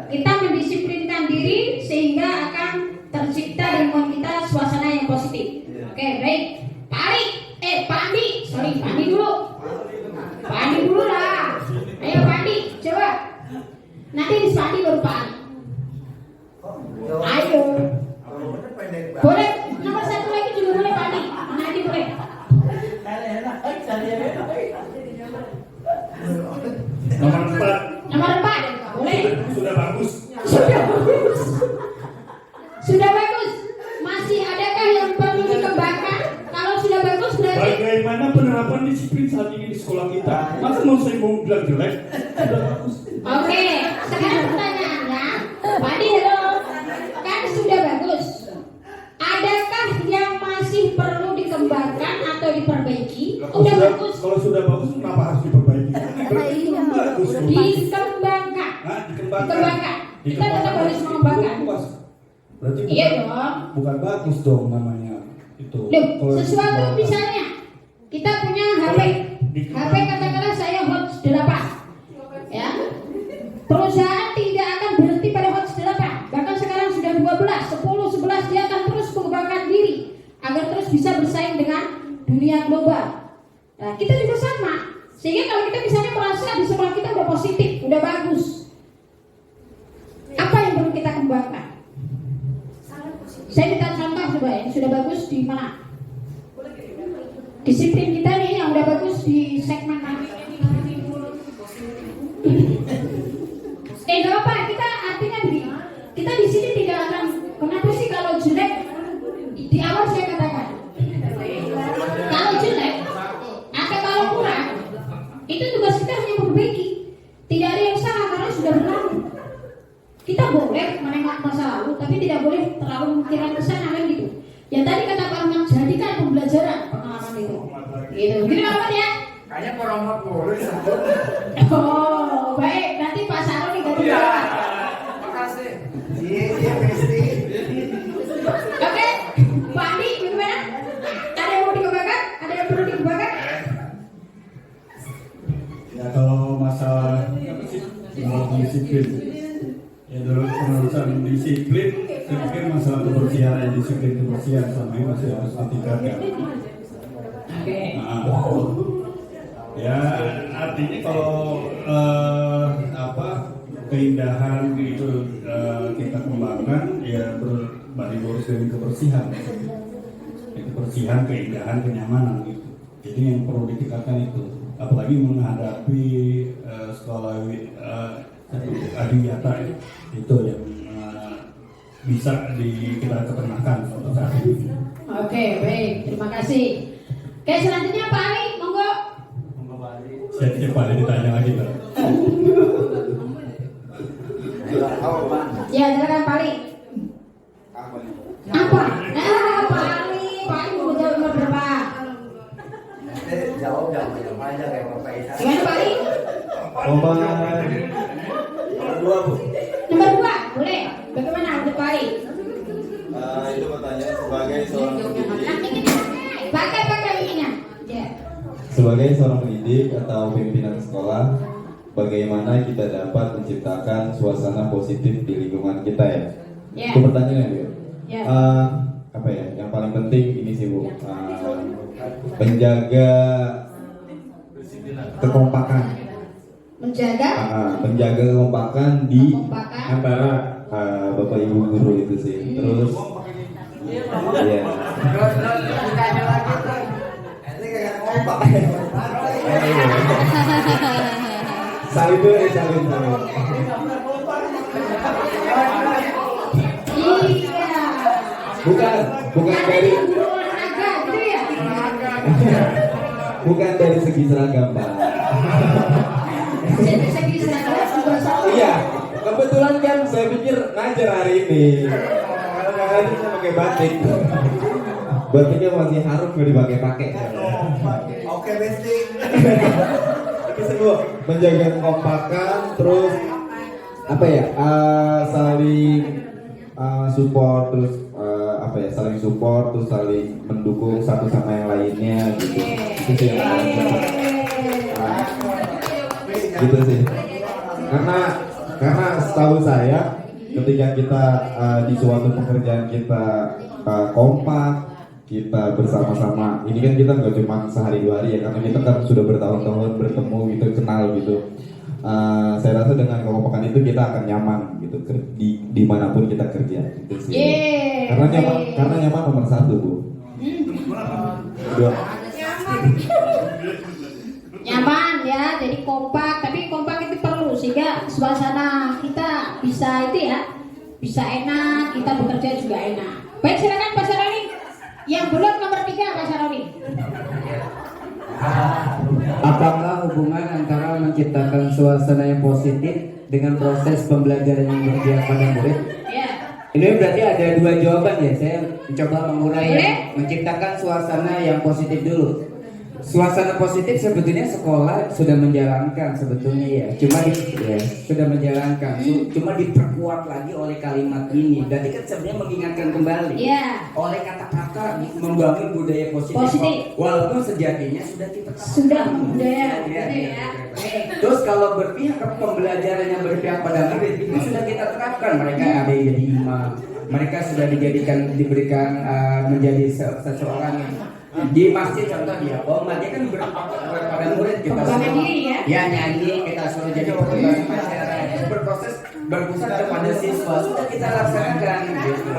Kita mendisiplinkan diri sehingga akan tercipta di lingkungan kita suasana yang positif. Oke, baik. Pak Andi dulu. Pak Andi dulu lah. Ayo Pak Andi, coba. Nomor 4. Nomor 4. Boleh. Sudah bagus. Sudah bagus. Sudah bagus. Masih adakah yang perlu dikembangkan? Kalau sudah bagus berarti Bagaimana penerapan disiplin saat ini di sekolah kita? Masa mau saya mau bilang jelek? Sudah bagus. oke. Sekarang pertanyaannya, Pak Adi, halo. Kan sudah bagus. Adakah yang masih perlu dikembangkan atau diperbaiki? Udah bagus. Kalau sudah bagus, kenapa harus diperbaiki? Bagus. Dikembangkan. Hah? Dikembangkan. Kita tetap harus mengembangkan. Berarti Iya dong. bukan bagus dong namanya itu. Loh, Kalau sesuatu dikembangkan. misalnya kita punya HP, HP katakanlah saya Hot 8, ya. Perusahaan tidak akan berhenti pada Hot 8, bahkan sekarang sudah 12, 10, 11 dia akan terus mengembangkan diri agar terus bisa bersaing dengan dunia global. Nah, kita juga sama, sehingga kalau kita misalnya merasa di sekolah kita udah positif, udah bagus, apa yang perlu kita kembangkan? Saya minta contoh coba yang sudah bagus di mana? Disiplin kita nih yang udah bagus di segmen mana? Gak apa, kita artinya begini. Kita di sini tidak akan. Kenapa sih kalau jelek? Di awal saya katakan, kalau jelek atau kalau kurang, itu tugas kita hanya memperbaiki. Tidak ada yang salah karena sudah berlalu. Kita boleh menengok masa lalu, tapi tidak boleh terlalu memikirkan ke sana kan gitu. Yang tadi kata Pak Ahmad, jadikan pembelajaran pengalaman itu. Gitu. Gini Pak Ahmad ya? Kayaknya promote boleh. Oh, baik. Nanti Pak Sarul diganti. Makasih. Iya, Besti. Oke, Pak Andi, gimana? Ada yang mau dikembangkan? Ada yang perlu dikembangkan? Ya kalau masalah disiplin, ya dalam penerusan disiplin, saya pikir masalah kebersihan, disiplin kebersihan sama ini masih harus ditingkatkan. Oke. Nah, ya artinya kalau keindahan itu kita kembangkan, ya berbanding lurus dengan kebersihan, kebersihan, keindahan, kenyamanan gitu. Jadi yang perlu ditingkatkan itu, apalagi menghadapi sekolah adiwiyata itu yang bisa kita keternakan untuk saat ini. Oke, baik. Terima kasih. Oke, selanjutnya Pak Ali, monggo. Saya tidak pada ditanya lagi Pak. Ya, silakan Pak Ali. Apa? Pak Ali. Pak Ali mau jawab nomor berapa? Jawab aja kayak Bapak Isa. Gimana Pak Ali? Nomor Nomor 2, Bu. Nomor 2, boleh. Bagaimana untuk Pak Ali? itu pertanyaan sebagai seorang pendidik. Pakai ininya. Ya. Sebagai seorang pendidik atau pimpinan sekolah, bagaimana kita dapat menciptakan suasana positif di lingkungan kita ya? Ya. Itu pertanyaannya Bu. Ya. Apa ya? Yang paling penting ini sih Bu, menjaga kekompakan. Menjaga kekompakan di antara Bapak Ibu guru itu sih. Terus ya. Ditanya lagi tuh. Ini kayak kompak. Salin dulu ya, salin. Iya. Bukan dari Guru olahraga gitu ya. bukan dari segi seragam Pak. Jadi segi seragam juga sama. Iya, kebetulan kan saya pikir ngajar hari ini. Kalau hari ini saya pakai batik. Batiknya masih harus nggak dipakai-pakai. Oke, Besti. Itu semua menjaga kekompakan, terus apa ya? Saling support, terus saling support, terus saling mendukung satu sama yang lainnya gitu. Itu sih yang paling penting. Gitu sih. Karena setahu saya ketika kita di suatu pekerjaan kita kompak, kita bersama-sama, ini kan kita nggak cuma sehari dua hari ya, karena kita kan sudah bertahun-tahun bertemu gitu, kenal gitu. Saya rasa dengan kekompakan itu kita akan nyaman gitu di manapun kita kerja gitu sih. Karena nyaman nomor 1 Bu. Dua. jadi kompak, tapi kompak itu perlu sehingga suasana kita bisa itu ya, bisa enak, kita bekerja juga enak. Baik, silakan Pak Saroni. Yang belum nomor 3 Pak Saroni. Apakah hubungan antara menciptakan suasana yang positif dengan proses pembelajaran yang berpihak pada murid? Ya. Ini berarti ada 2 jawaban ya. Saya mencoba mengurai Boleh? yang menciptakan suasana yang positif dulu. Suasana positif sebetulnya sekolah sudah menjalankan sebetulnya ya. Sudah menjalankan. Cuma diperkuat lagi oleh kalimat ini. Berarti kan sebenarnya mengingatkan kembali. Ya. Oleh kata-kata membangun budaya positif. Walaupun sejatinya sudah kita Sudah budaya. Ya. Ya. Terus kalau berpihak ke pembelajaran yang berpihak pada murid itu sudah kita terapkan. Mereka ada yang jadi imam, mereka sudah diberikan menjadi seseorang yang di masjid, contoh dia dia kan berpihak kepada murid, kita suruh nyanyi, kita suruh jadi perkembangan masyarakat, berpusat kepada siswa, sudah kita laksanakan gitu.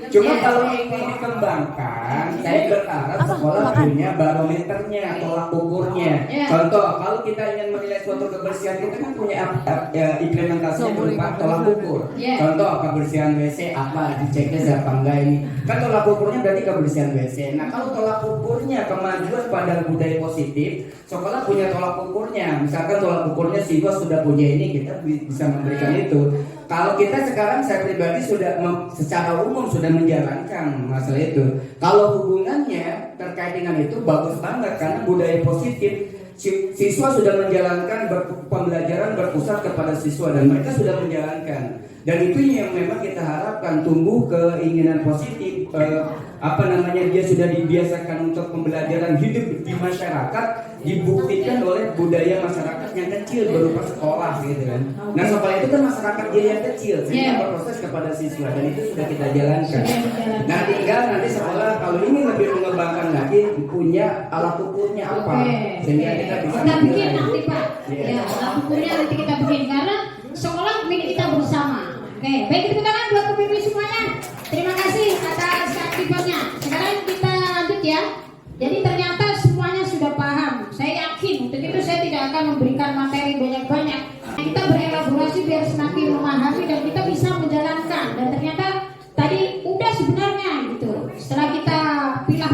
Cuma kalau ini dikembangkan, saya berharap sekolah punya barometernya, tolak ukurnya. Contoh, kalau kita ingin menilai suatu kebersihan, kita kan punya implementasinya berupa tolak ukur. Contoh, kebersihan WC apa, diceknya apa enggak ini. Kan tolak ukurnya berarti kebersihan WC. Nah, kalau tolak ukurnya kemajuan pada budaya positif, sekolah punya tolak ukurnya. Misalkan tolak ukurnya siswa sudah punya ini, kita bisa memberikan itu. Kalau kita sekarang, saya pribadi sudah secara umum sudah menjalankan masalah itu. Kalau hubungannya terkait dengan itu bagus banget karena budaya positif, siswa sudah menjalankan pembelajaran berpusat kepada siswa dan mereka sudah menjalankan. Dan itu yang memang kita harapkan tumbuh keinginan positif. Dia sudah dibiasakan untuk pembelajaran hidup di masyarakat, dibuktikan oleh budaya masyarakat yang kecil berupa sekolah gitu kan. Nah, sekolah itu kan masyarakat dia yang kecil sehingga berproses kepada siswa dan itu sudah kita jalankan. Nah, tinggal nanti sekolah kalau ini lebih mengembangkan lagi punya alat ukurnya apa sehingga kita bisa bikin nanti Pak. Ya, alat ukurnya nanti kita bikin karena sekolah milik kita bersama. Oke, baik, tepuk tangan buat pemimpin semuanya. Terima kasih atas aktivitasnya. Sekarang kita lanjut ya. Jadi ternyata semuanya sudah paham. Saya yakin untuk itu saya tidak akan memberikan materi banyak-banyak. Kita berelaborasi biar semakin memahami dan kita bisa menjalankan. Dan ternyata tadi udah sebenarnya gitu. Setelah kita pilah,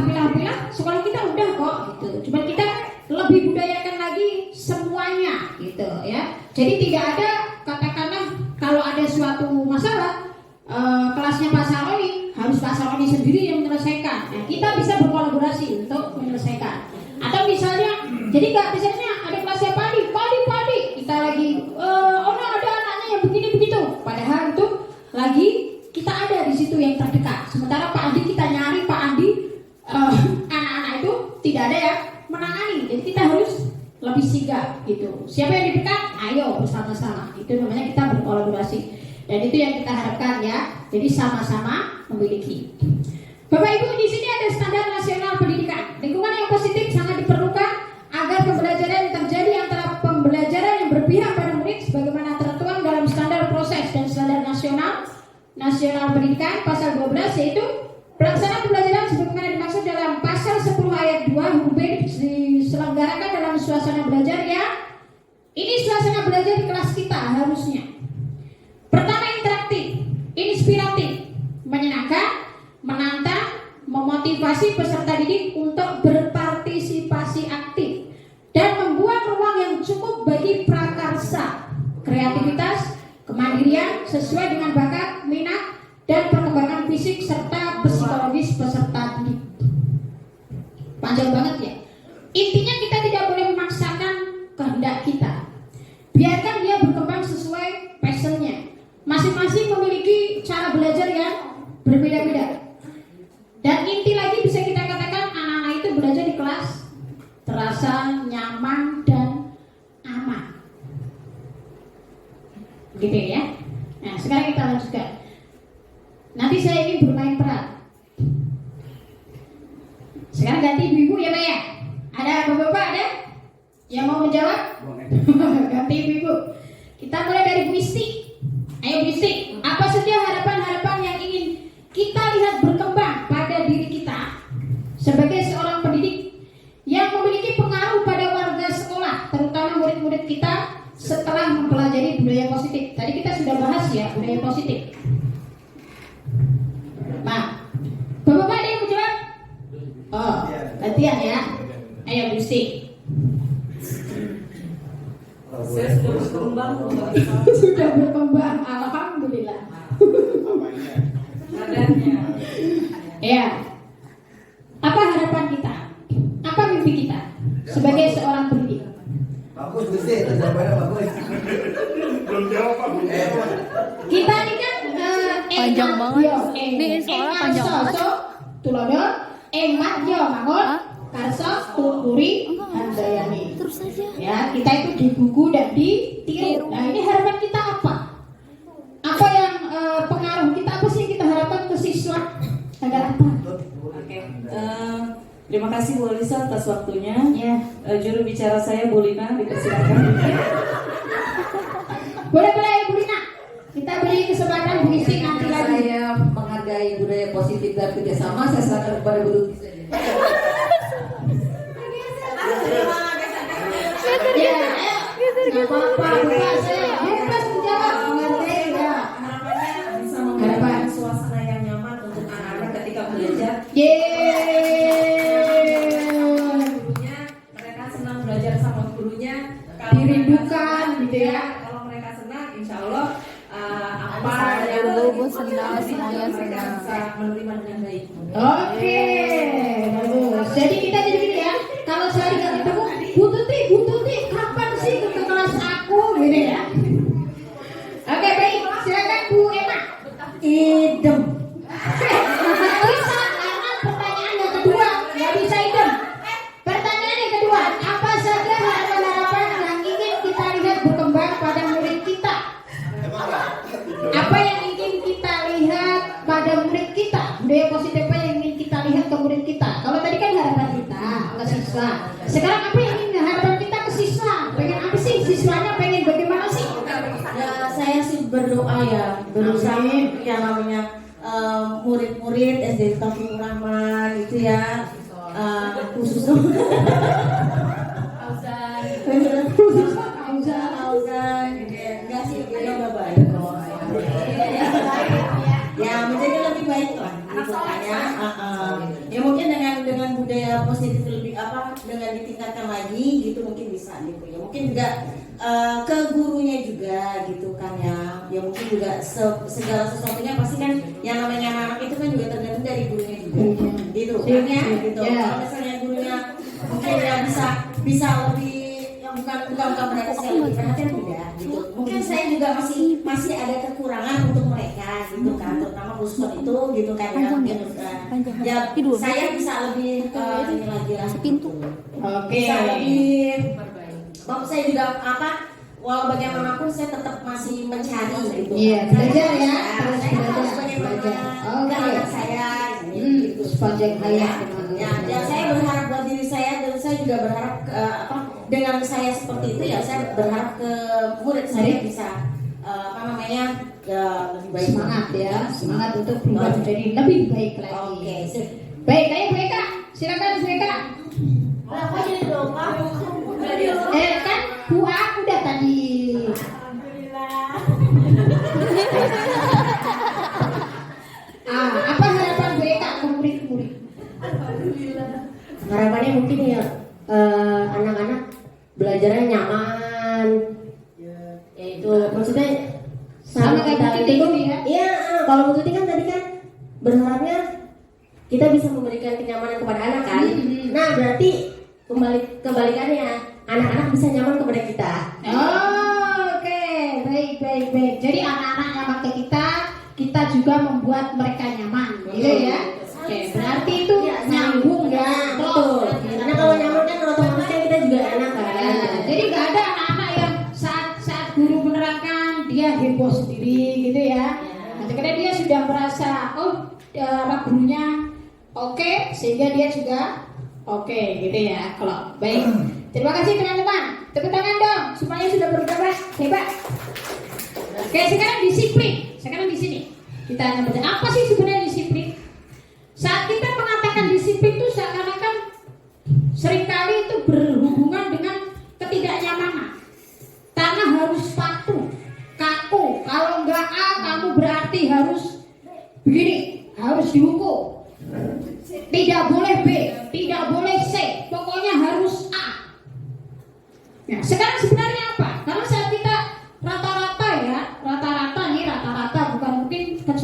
sekolah kita udah kok gitu. Cuma kita lebih budayakan lagi semuanya gitu ya. Jadi tidak ada katakanlah kalau ada suatu masalah kelasnya Pak Saroni harus Pak Saroni sendiri yang menyelesaikan. Nah, kita bisa berkolaborasi untuk menyelesaikan. Atau misalnya, jadi nggak misalnya ada kelasnya Padi, kita lagi, ada anaknya yang begini begitu. Padahal itu lagi kita ada di situ yang terdekat. Sementara Pak Andi kita nyari Pak Andi, anak-anak itu tidak ada yang menangani. Jadi kita harus lebih sigap gitu. Siapa yang di dekat? Ayo bersama-sama. Itu namanya kita berkolaborasi. Dan itu yang kita harapkan ya. Jadi sama-sama memiliki. Bapak Ibu, di sini ada standar nasional pendidikan. Lingkungan yang positif sangat diperlukan agar pembelajaran yang terjadi antara pembelajaran yang berpihak pada murid sebagaimana tertuang dalam standar proses dan standar nasional pendidikan pasal 12 yaitu pelaksanaan pembelajaran sebagaimana dimaksud dalam pasal 10 ayat 2 huruf B diselenggarakan dalam suasana belajar ya. Ini suasana belajar di kelas kita harusnya. Pertama, interaktif, inspiratif, menyenangkan, menantang, memotivasi peserta didik untuk berpartisipasi aktif dan membuat ruang yang cukup bagi prakarsa, kreativitas, kemandirian sesuai dengan bakat, minat, dan perkembangan fisik serta psikologis peserta didik. Panjang banget ya. Intinya kita tidak boleh memaksakan kehendak kita. Biarkan dia berkembang sesuai passionnya. Masing-masing memiliki cara belajar yang berbeda-beda. Dan inti lagi bisa kita katakan anak-anak itu belajar di kelas terasa nyaman dan aman. Gitu ya. Nah, sekarang kita lanjutkan. Nanti saya ingin bermain peran. Sekarang ganti ibu-ibu ya Pak ya. Ada bapak-bapak ada yang mau menjawab? Ganti ibu-ibu. Kita mulai dari Bu Isti. Ayo Bu Isti, apa saja harapan-harapan yang ingin kita lihat berkembang pada diri kita sebagai seorang pendidik yang memiliki pengaruh pada warga sekolah, terutama murid-murid kita? Sudah berkembang, alhamdulillah. Ya. Apa harapan kita? Apa mimpi kita sebagai seorang pendidik? Bagus Gusti, itu jawabannya bagus. Belum jawab Pak. Kita ini kan Panjang banget. Ini soalnya panjang banget. Tulodo, emat yo mangon, karso tuturi handayani. Terus aja. Ya, kita itu di buku dan ditiru. Nah, ini harapan kita apa? Apa yang pengaruh kita, apa sih yang kita harapkan ke siswa agar apa? Oke. Terima kasih Bu Lisa atas waktunya. Ya. Juru bicara saya Bu Lina dipersilakan. Boleh Bu Lina. Kita beri kesempatan Bu Isi nanti lagi. Saya menghargai budaya positif dan kerjasama. Saya serahkan kepada Bu Luti saja. Ya, nggak apa-apa. Bukan saya bebas menjawab. Menghargai ya. Bisa memberikan suasana yang nyaman untuk anak-anak ketika belajar. Gurunya, mereka senang belajar sama gurunya. Dirindukan gitu ya. Kalau mereka senang, insya Allah apa Saya yang dulu senang, semuanya mereka senang. bisa menerima dengan baik. Oke, bagus. Jadi kita jadi gini ya. Kalau sehari nggak ketemu, Bu Tuti, kapan sih ke kelas aku, gitu ya? Oke, baik. Silakan Bu Emma. Idem. Bisa karena pertanyaan yang kedua nggak bisa idem. Pertanyaan yang kedua, apa saja harapan-harapan yang ingin kita lihat berkembang pada murid kita? Apa yang ingin kita lihat pada murid kita? Budaya positif apa yang ingin kita lihat ke murid kita? Kalau tadi kan harapan kita ke siswa. Sekarang apa yang ingin harapan kita ke siswa? Pengen apa sih? Siswanya pengen bagaimana sih? Ya, saya sih berdoa ya, berusaha yang namanya murid-murid SD Taufik Rahman itu ya, khususnya Fauzan, gitu ya. Enggak sih, dia udah baik kok. Ya, menjadi lebih baik lah, gitu kan ya. Ya mungkin dengan budaya positif lebih dengan ditingkatkan lagi gitu mungkin bisa gitu ya. Mungkin juga ke gurunya juga gitu kan ya. Ya mungkin juga segala sesuatunya pasti kan yang namanya anak itu kan juga tergantung dari gurunya juga. Gitu kan ya, gitu. Kalau misalnya gurunya mungkin ya bisa lebih bukan berarti saya lebih perhatian tidak gitu. Mungkin saya juga masih ada kekurangan untuk mereka gitu kan, terutama khusus itu gitu kan ya. Mungkin ya saya bisa lebih ini lagi lah. Pintu. Oke. Bisa lebih. Bapak saya juga walau bagaimanapun saya tetap masih mencari gitu. Iya, belajar ya. Terus saya harus bagaimana ke anak saya gitu. Sepanjang hayat. Ya, saya berharap buat diri saya dan saya juga berharap dengan saya seperti itu ya saya berharap ke murid saya bisa lebih baik. Semangat ya, semangat untuk berubah menjadi lebih baik lagi. Oke, sip. Baik, ayo Bu Eka, silakan Bu Eka. Kenapa jadi doa? Kan Bu A udah tadi. Apa harapan Bu Eka ke murid-murid? Harapannya mungkin ya anak-anak belajarnya nyaman. Ya itu maksudnya Sama kayak Bu Tuti itu ya? iya, kalau Bu Tuti kan tadi kan berharapnya kita bisa memberikan kenyamanan kepada anak kan. Nah, berarti kebalikannya anak-anak bisa nyaman kepada kita. Oke, baik. Jadi anak-anak nyaman ke kita juga membuat mereka nyaman, gitu ya? Oke, berarti itu nyambung ya, Betul. Karena kalau nyaman kan otomatis kan kita juga enak kan. Jadi nggak ada anak-anak yang saat guru menerangkan dia heboh sendiri, gitu ya? Karena dia sudah merasa gurunya oke, sehingga dia juga oke, gitu ya. Kalau baik, terima kasih teman-teman. Tepuk tangan dong, supaya sudah bergerak hebat. Oke, sekarang disiplin. Sekarang di sini kita hanya baca apa sih sebenarnya disiplin. Saat kita mengatakan disiplin itu seakan-akan seringkali itu berhubungan dengan ketidaknyamanan. Karena harus patuh, kaku. Kalau enggak A, kamu berarti harus begini, harus dihukum. Tidak boleh B, tidak boleh C, pokoknya harus A. Nah, sekarang sebenarnya apa? Karena saat kita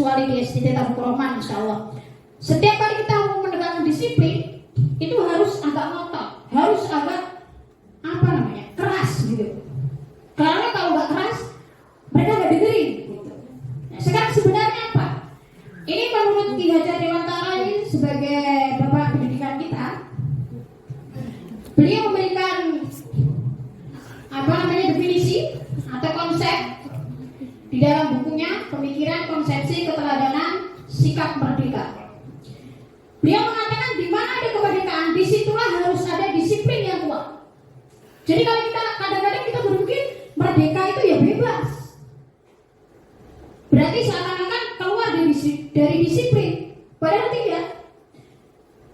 kecuali di STT Tabuk Rahman, insya Allah. Setiap kali kita mau menegakkan disiplin, itu harus agak ngotot, harus agak keras gitu. Karena kalau nggak keras, mereka nggak dengerin. Gitu. Nah, sekarang sebenarnya apa? Ini menurut Ki Hajar Dewantara ini sebagai bapak pendidikan kita, beliau memberikan definisi atau konsep di dalam bukunya Pemikiran Konsepsi Keteladanan Sikap Merdeka. Beliau mengatakan di mana ada kemerdekaan, disitulah harus ada disiplin yang kuat. Jadi kalau kita kadang-kadang kita berpikir merdeka itu ya bebas, berarti seakan-akan keluar dari disiplin. Padahal tidak.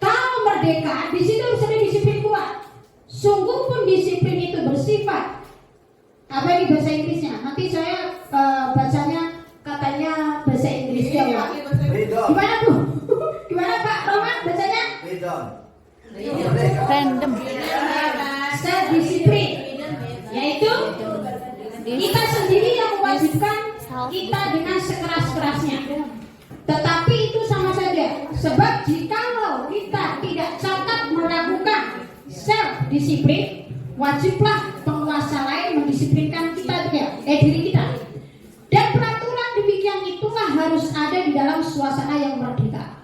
Kalau merdeka, di situ harus ada disiplin kuat. Sungguh pun disiplin itu bersifat apa ini bahasa Inggrisnya? Nanti saya bacanya katanya bahasa Inggris Jawa. Gimana Bu? Gimana Pak Roman bacanya? Random. Self-disiplin, yaitu kita sendiri yang mewajibkan kita dengan sekeras-kerasnya. Tetapi itu sama saja, sebab jikalau kita tidak catat melakukan self-disiplin, wajiblah penguasa lain mendisiplinkan kita diri kita. Dan peraturan demikian itulah harus ada di dalam suasana yang merdeka.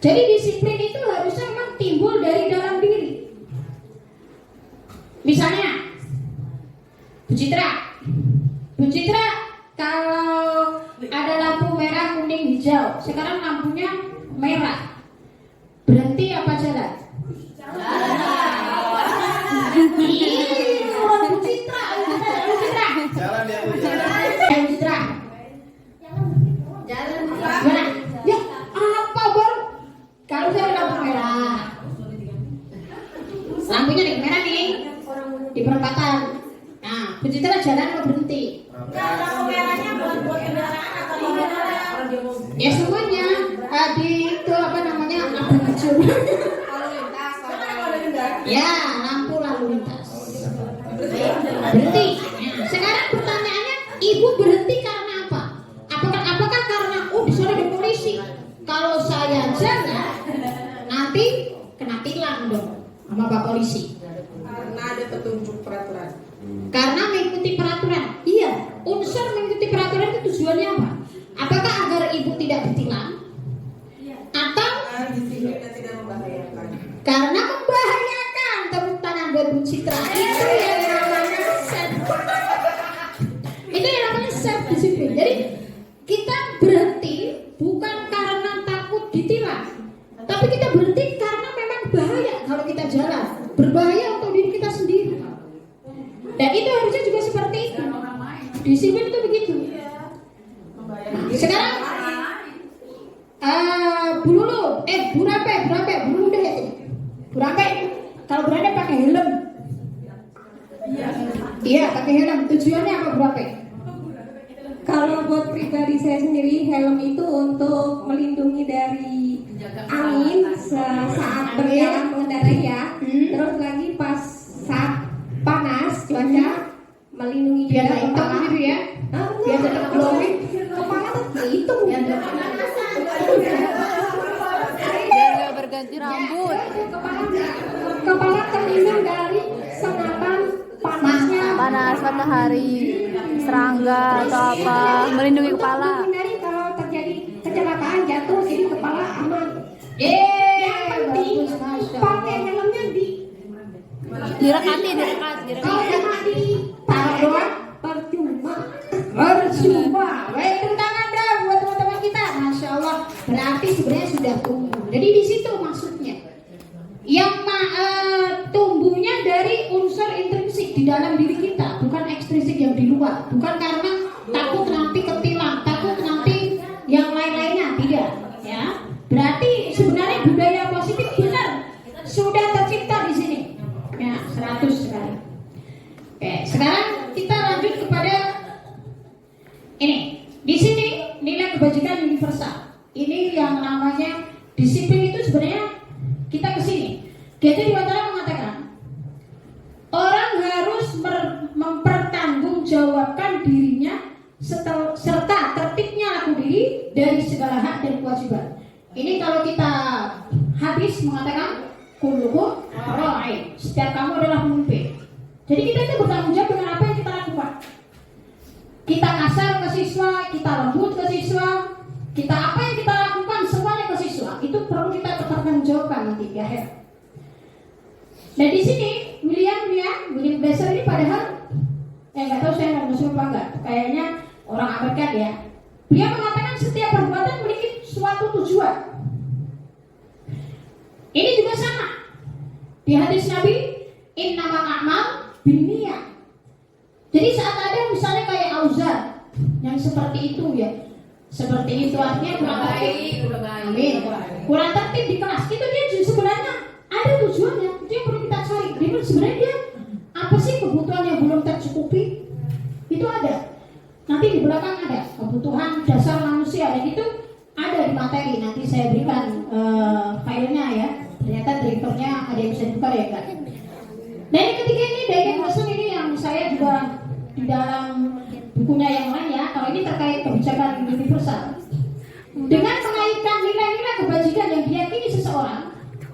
Jadi disiplin itu harusnya memang timbul dari dalam diri. Misalnya, Bu Citra, kalau ada lampu merah, kuning, hijau, sekarang lampunya merah, berhenti apa jalan? Bu Citra. Jalan dia Bu. Bu Citra. Jalan. Gimana? Ya, apa baru? Kalau saya lampu merah, lampunya nih merah nih di perempatan. Nah, Bu Citra jalan mau berhenti. Lampu merahnya buat kendaraan atau gimana? Ya semuanya di itu apa namanya lampu hijau. Ya, lampu lalu lintas. Berhenti. Nah, sekarang pertanyaannya, Ibu berhenti karena apa? Apakah karena di sana ada polisi? Kalau saya jalan, nanti kena tilang dong sama Pak Polisi. Karena ada petunjuk peraturan. Karena mengikuti peraturan. Iya, unsur mengikuti peraturan itu tujuannya apa? Apakah agar ibu tidak ditilang? Atau Disiplin dan tidak membahayakan. karena membahayakan? Tepuk tangan buat Bu Citra. Itu yang namanya self disiplin. Jadi kita berhenti bukan karena takut ditilang, tapi kita berhenti karena memang bahaya kalau kita jalan, berbahaya untuk diri kita sendiri. Dan itu harusnya juga seperti itu. Disiplin itu begitu. Sekarang Bu Lulu, Bu Lulu deh itu. Bu Rape, kalau berada pakai helm. Iya, pakai helm. Tujuannya apa Bu Rape? Kalau buat pribadi saya sendiri, helm itu untuk melindungi dari angin saat berjalan mengendarai ya. Terus lagi pas saat panas cuaca, melindungi Biar juga nggak hitam kepala. gitu ya? Biar tetap glowing. Kepala tuh hitam ya. Biar gak berganti rambut. Kepala terlindung dari sengatan panasnya. Panas matahari, serangga atau apa, melindungi kepala. Menghindari kalau terjadi kecelakaan jatuh, jadi kepala aman. Yang penting pakai helmnya Direkati. kalau cuma di Taruh doang. percuma. Baik, tepuk tangan dah buat teman-teman kita. Masya Allah, berarti sebenarnya sudah tumbuh. Jadi di situ maksudnya. Yang tumbuhnya dari unsur intrinsik di dalam diri kita, bukan ekstrinsik yang di luar. Bukan karena takut nanti ketilang, takut nanti yang lain-lainnya, tidak. Ya, berarti sebenarnya budaya positif benar sudah tercipta di sini. Ya, 100 sekali. Oke, sekarang kita lanjut kepada ini. Di sini nilai kebajikan universal. Ini yang namanya disiplin itu sebenarnya kita ke sini. Jadi Dewantara mengatakan orang harus mempertanggungjawabkan dirinya serta tertibnya laku diri dari segala hak dan kewajiban. Ini kalau kita hadis mengatakan kullukum ra'in, setiap kamu adalah pemimpin. Jadi kita itu bertanggung jawab dengan apa yang kita lakukan. Kita kasar ke siswa, kita lembut ke siswa, kita apa yang kita lakukan semuanya ke siswa. Itu perlu kita pertanggungjawabkan nanti di akhir. Dan di sini William Glasser ini padahal nggak tahu saya mau muslim apa enggak, kayaknya orang Amerika ya. Dia mengatakan setiap perbuatan memiliki suatu tujuan. Ini juga sama di hadis Nabi, innamal a'mal binniyat. Jadi saat ada misalnya kayak Auzar yang seperti itu ya, seperti itu artinya kurang tertib. Amin. Kurang tertib di kelas itu dia sebenarnya ada tujuannya, itu yang perlu kita cari. Dia sebenarnya dia apa sih kebutuhan yang belum tercukupi? Itu ada. Nanti di belakang ada kebutuhan dasar manusia dan itu ada di materi. Nanti saya berikan filenya ya. Ternyata drivernya ada yang bisa dibuka ya enggak. Dan yang ketiga ini Dagen Wilson ini yang saya juga di dalam bukunya yang lain ya. Kalau ini terkait kebijakan universal. Dengan mengaitkan nilai-nilai kebajikan yang diyakini seseorang,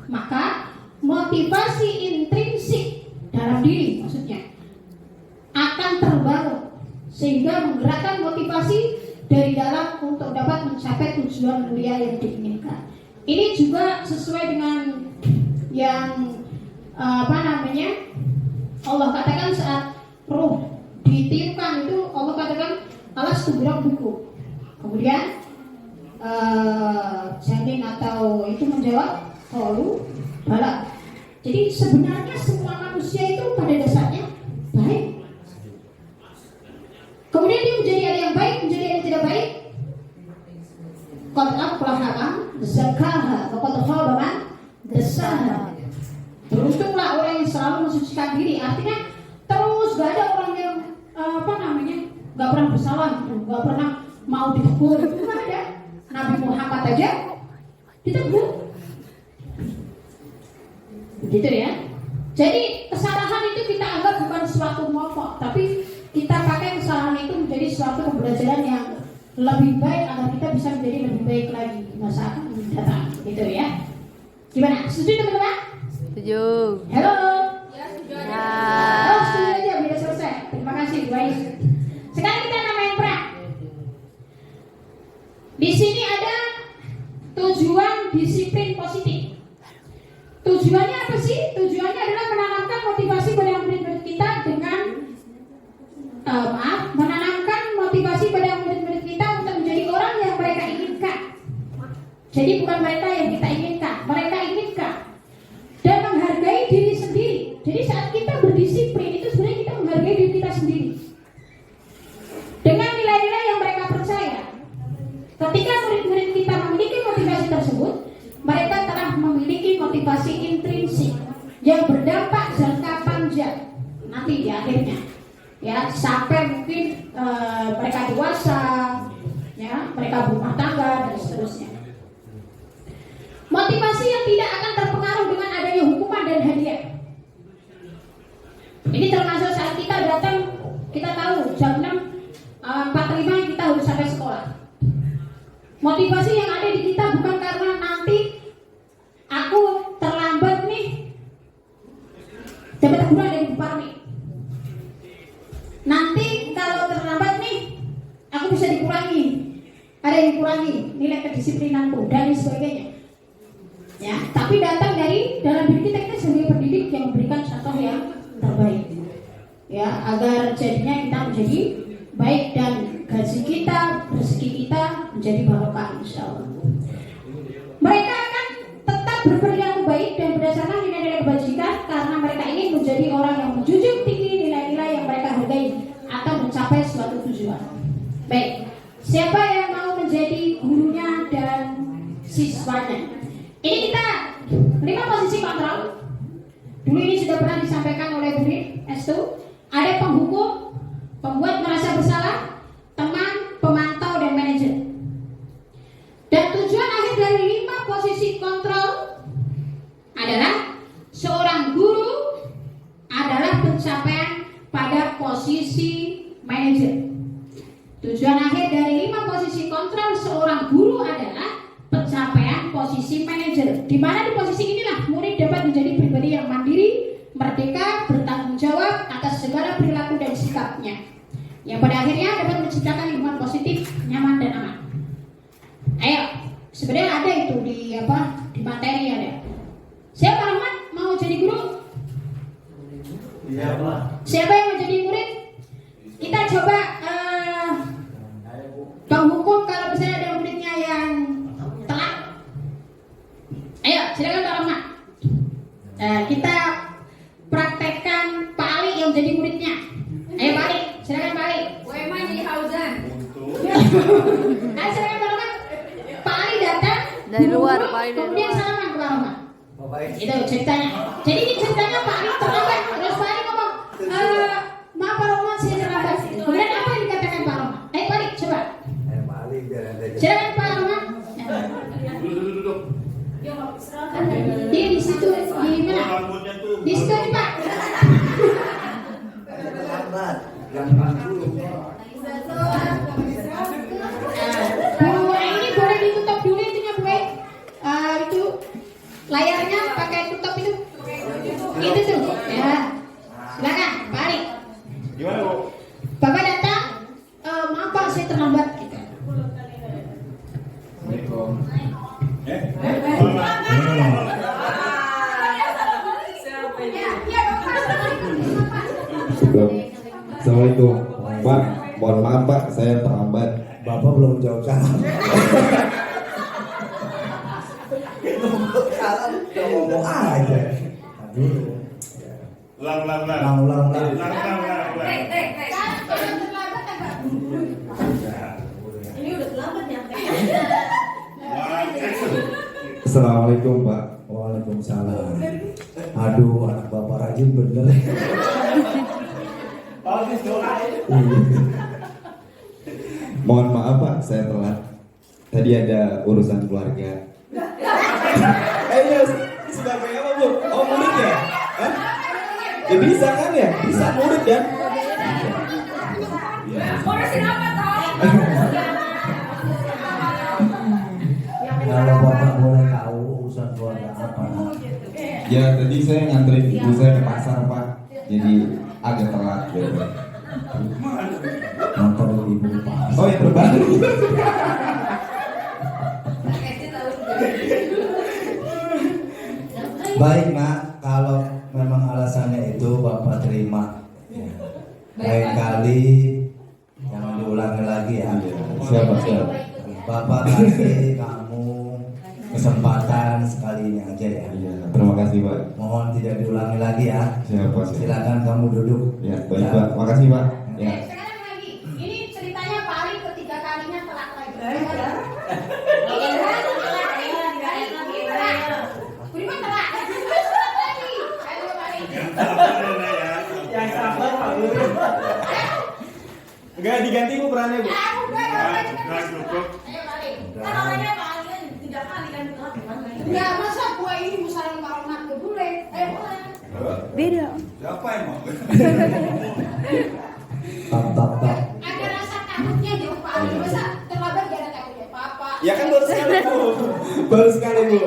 maka motivasi intrinsik dalam diri maksudnya akan terbangun sehingga menggerakkan motivasi dari dalam untuk dapat mencapai tujuan mulia yang diinginkan. Ini juga sesuai dengan yang Allah katakan saat ruh ditiupkan itu, Allah katakan alas kubrak buku. Kemudian janin atau itu menjawab qalu bala. Jadi sebenarnya semua manusia itu pada dasarnya baik. Kemudian dia menjadi ada yang baik, menjadi ada yang tidak baik. Qad aflaha man zakkaha wa qad khaba man dassaha. Beruntunglah orang yang selalu mensucikan diri. Artinya terus gak ada orang yang gak pernah bersalah, gak pernah mau ditegur. Itu gak ada. Nabi Muhammad aja ditegur. Begitu ya. Jadi kesalahan itu kita anggap bukan suatu momok, tapi kita pakai kesalahan itu menjadi suatu pembelajaran yang lebih baik agar kita bisa menjadi lebih baik lagi di masa akan datang. Gitu ya. Gimana? Setuju teman-teman? Setuju. Halo. Ya. Oh, setuju aja, sudah selesai. Terima kasih, baik. Sekarang kita main peran. Di sini ada tujuan disiplin positif. Tujuannya apa sih? Tujuannya adalah menanamkan motivasi pada murid-murid kita dengan menanamkan motivasi pada murid-murid kita untuk menjadi orang yang mereka inginkan. Jadi bukan mereka yang kita inginkan, mereka inginkan. Dan menghargai diri sendiri. Jadi saat kita berdisiplin itu sebenarnya kita menghargai diri kita sendiri. Dengan nilai-nilai yang mereka percaya. Ketika murid-murid kita memiliki motivasi tersebut, mereka telah memiliki motivasi intrinsik yang berdampak jangka panjang nanti di akhirnya. Ya, sampai mungkin mereka dewasa, ya, mereka berumah tangga dan seterusnya. Motivasi yang tidak akan terpengaruh dengan adanya hukuman dan hadiah. Ini termasuk saat kita datang, kita tahu jam 6.45 kita harus sampai sekolah. Motivasi yang ada di kita bukan karena nanti aku terlambat nih, dapat teguran dari Bu Parmi. Nanti kalau terlambat nih, aku bisa dikurangi, ada yang dikurangi nilai kedisiplinanku dan sebagainya. Ya, tapi datang dari dalam diri kita sebagai pendidik yang memberikan contoh yang terbaik. Ya, agar jadinya kita menjadi baik dan gaji kita, rezeki kita menjadi barokah insyaallah. Mereka akan tetap berperilaku baik dan berdasarkan nilai-nilai kebajikan karena mereka ingin menjadi orang yang menjunjung tinggi nilai-nilai yang mereka hargai atau mencapai suatu tujuan. Baik, siapa yang mau menjadi gurunya dan siswanya? Ini kita 5 posisi kontrol. Dulu ini sudah pernah disampaikan oleh Bu Estu. Ada penghukum, pembuat merasa bersalah, teman, pemantau, dan manajer. Dan tujuan akhir dari 5 posisi kontrol adalah seorang guru adalah pencapaian pada posisi manajer. Tujuan akhir dari 5 posisi kontrol seorang guru adalah pencapaian posisi manajer, di mana di posisi inilah murid dapat menjadi pribadi yang mandiri, merdeka, bertanggung jawab atas segala perilaku dan sikapnya, yang pada akhirnya dapat menciptakan lingkungan positif, nyaman dan aman. Ayo, sebenarnya ada itu di materi ada. Siapa Rahmat mau jadi guru? Iya, Pak. Siapa yang mau jadi murid? Kita coba penghukum kalau misalnya ada muridnya yang telat. Ayo, silakan Pak Rahmat. Kita praktekkan Pak Ali yang jadi muridnya. Ayo Pak Ali, silakan Pak Ali. Wema jadi Hauzan. Ayo silakan Pak Rahmat. Pak Ali datang Dari luar, Pak Ali dari kemudian luar. salaman ke Pak Rahmat. Itu ceritanya. Jadi ini ceritanya Pak Ali terlambat. Terus Pak Ali ngomong, maaf Pak Rahmat, saya terlambat. Kemudian apa yang dikatakan Pak Rahmat? Ayo Pak Ali, coba. Silakan Pak Rahmat. Dia di situ di mana? Di situ nih Pak. Bu, ini boleh ditutup dulu itunya Bu. Itu layarnya pakai tutup itu. Itu tuh. Ya. Silakan Pak Ali. Gimana Bu? Bapak datang, maaf Pak saya terlambat gitu. Assalamualaikum Pak, mohon maaf Pak, saya terlambat. Bapak belum jawab salam. Udah ngomong aja. Aduh. Ulang. Ini udah terlambat ya. Assalamualaikum Pak. Waalaikumsalam. Aduh, anak bapak rajin bener. Mohon maaf Pak, saya telat. Tadi ada urusan keluarga. Iya, sebagai apa Bu? Oh murid ya? Hah? Ya bisa kan ya? Bisa murid ya? Ngurusin apa toh? Kalau bapak boleh tahu urusan keluarga apa? Ya tadi saya nganterin ibu saya ke pasar Pak. Jadi agak telat gitu. Nonton ibu pas. Oh yang terbaru. Baik Nak, kalau memang alasannya itu bapak terima. Ya. Lain kali jangan diulangi lagi ya. Siapa? Bapak kasih kamu kesempatan sekali ini aja ya. Iya, terima kasih Pak. Mohon tidak diulangi lagi ya. Siapa? Silakan kamu duduk. Ya baik Pak, makasih Pak. Ya. Sekarang lagi, ini ceritanya Pak Ali ketiga kalinya telat lagi. Beriman telat. Telat lagi. Ayo Pak Ali. Yang sabar Pak Guru. Enggak diganti Bu perannya Bu. Aku enggak cukup. Ayo Pak Ali. Kan orangnya Pak Ali kan 3 kali kan telat gimana? Enggak, masa gua ini musaran Pak Rahmat enggak boleh. Ayo boleh. Beda. Siapa emang? Tak. Ada rasa takutnya gitu Pak Ali. Masa terlambat gak ada takutnya Papa. Ya kan baru sekali Bu. Baru sekali Bu.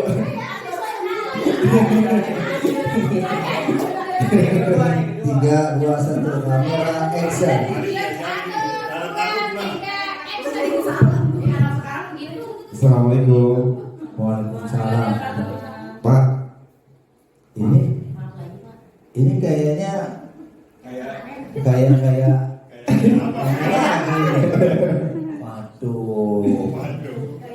3, 2, 1 kamera action. Assalamualaikum. Waalaikumsalam. Pak. Ini kayaknya kayak waduh.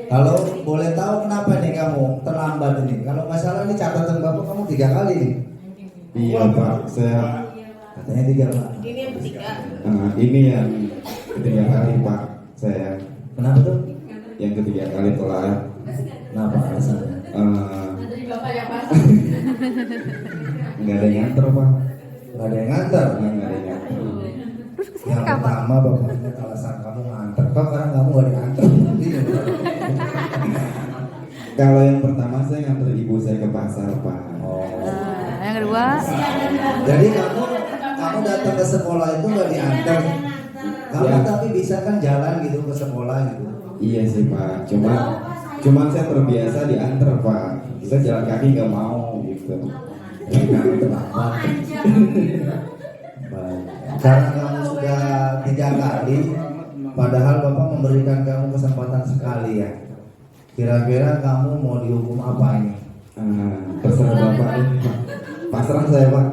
Kalau boleh tahu kenapa nih kamu terlambat ini? Kalau nggak salah ini catatan bapak kamu 3 kali nih. Iya Pak, saya Katanya 3 Pak. Ini yang ketiga. ini yang ketiga kali Pak. Saya Kenapa tuh? yang ketiga kali telat. Kenapa alasannya? Dari bapak yang pas. Nggak ada yang nganter Pak. Nggak ada yang nganter. Nggak ada yang nganter. Yang pertama bapaknya alasan kamu nganter. Kok sekarang kamu nggak diantar? Kalau yang pertama saya nganter ibu saya ke pasar Pak. Oh. Yang kedua, Jadi kamu datang ke sekolah itu nggak diantar? Kamu Ya. tapi bisa kan jalan gitu ke sekolah gitu. Iya sih Pak, cuma saya terbiasa diantar Pak. Kita jalan kaki nggak mau gitu. Karena terlambat. Baik. Karena kamu sudah 3 kali, padahal Bapak memberikan kamu kesempatan sekali ya. Kira-kira kamu mau dihukum apa ini? Terserah Bapak ini Pak. Pasrah saya Pak.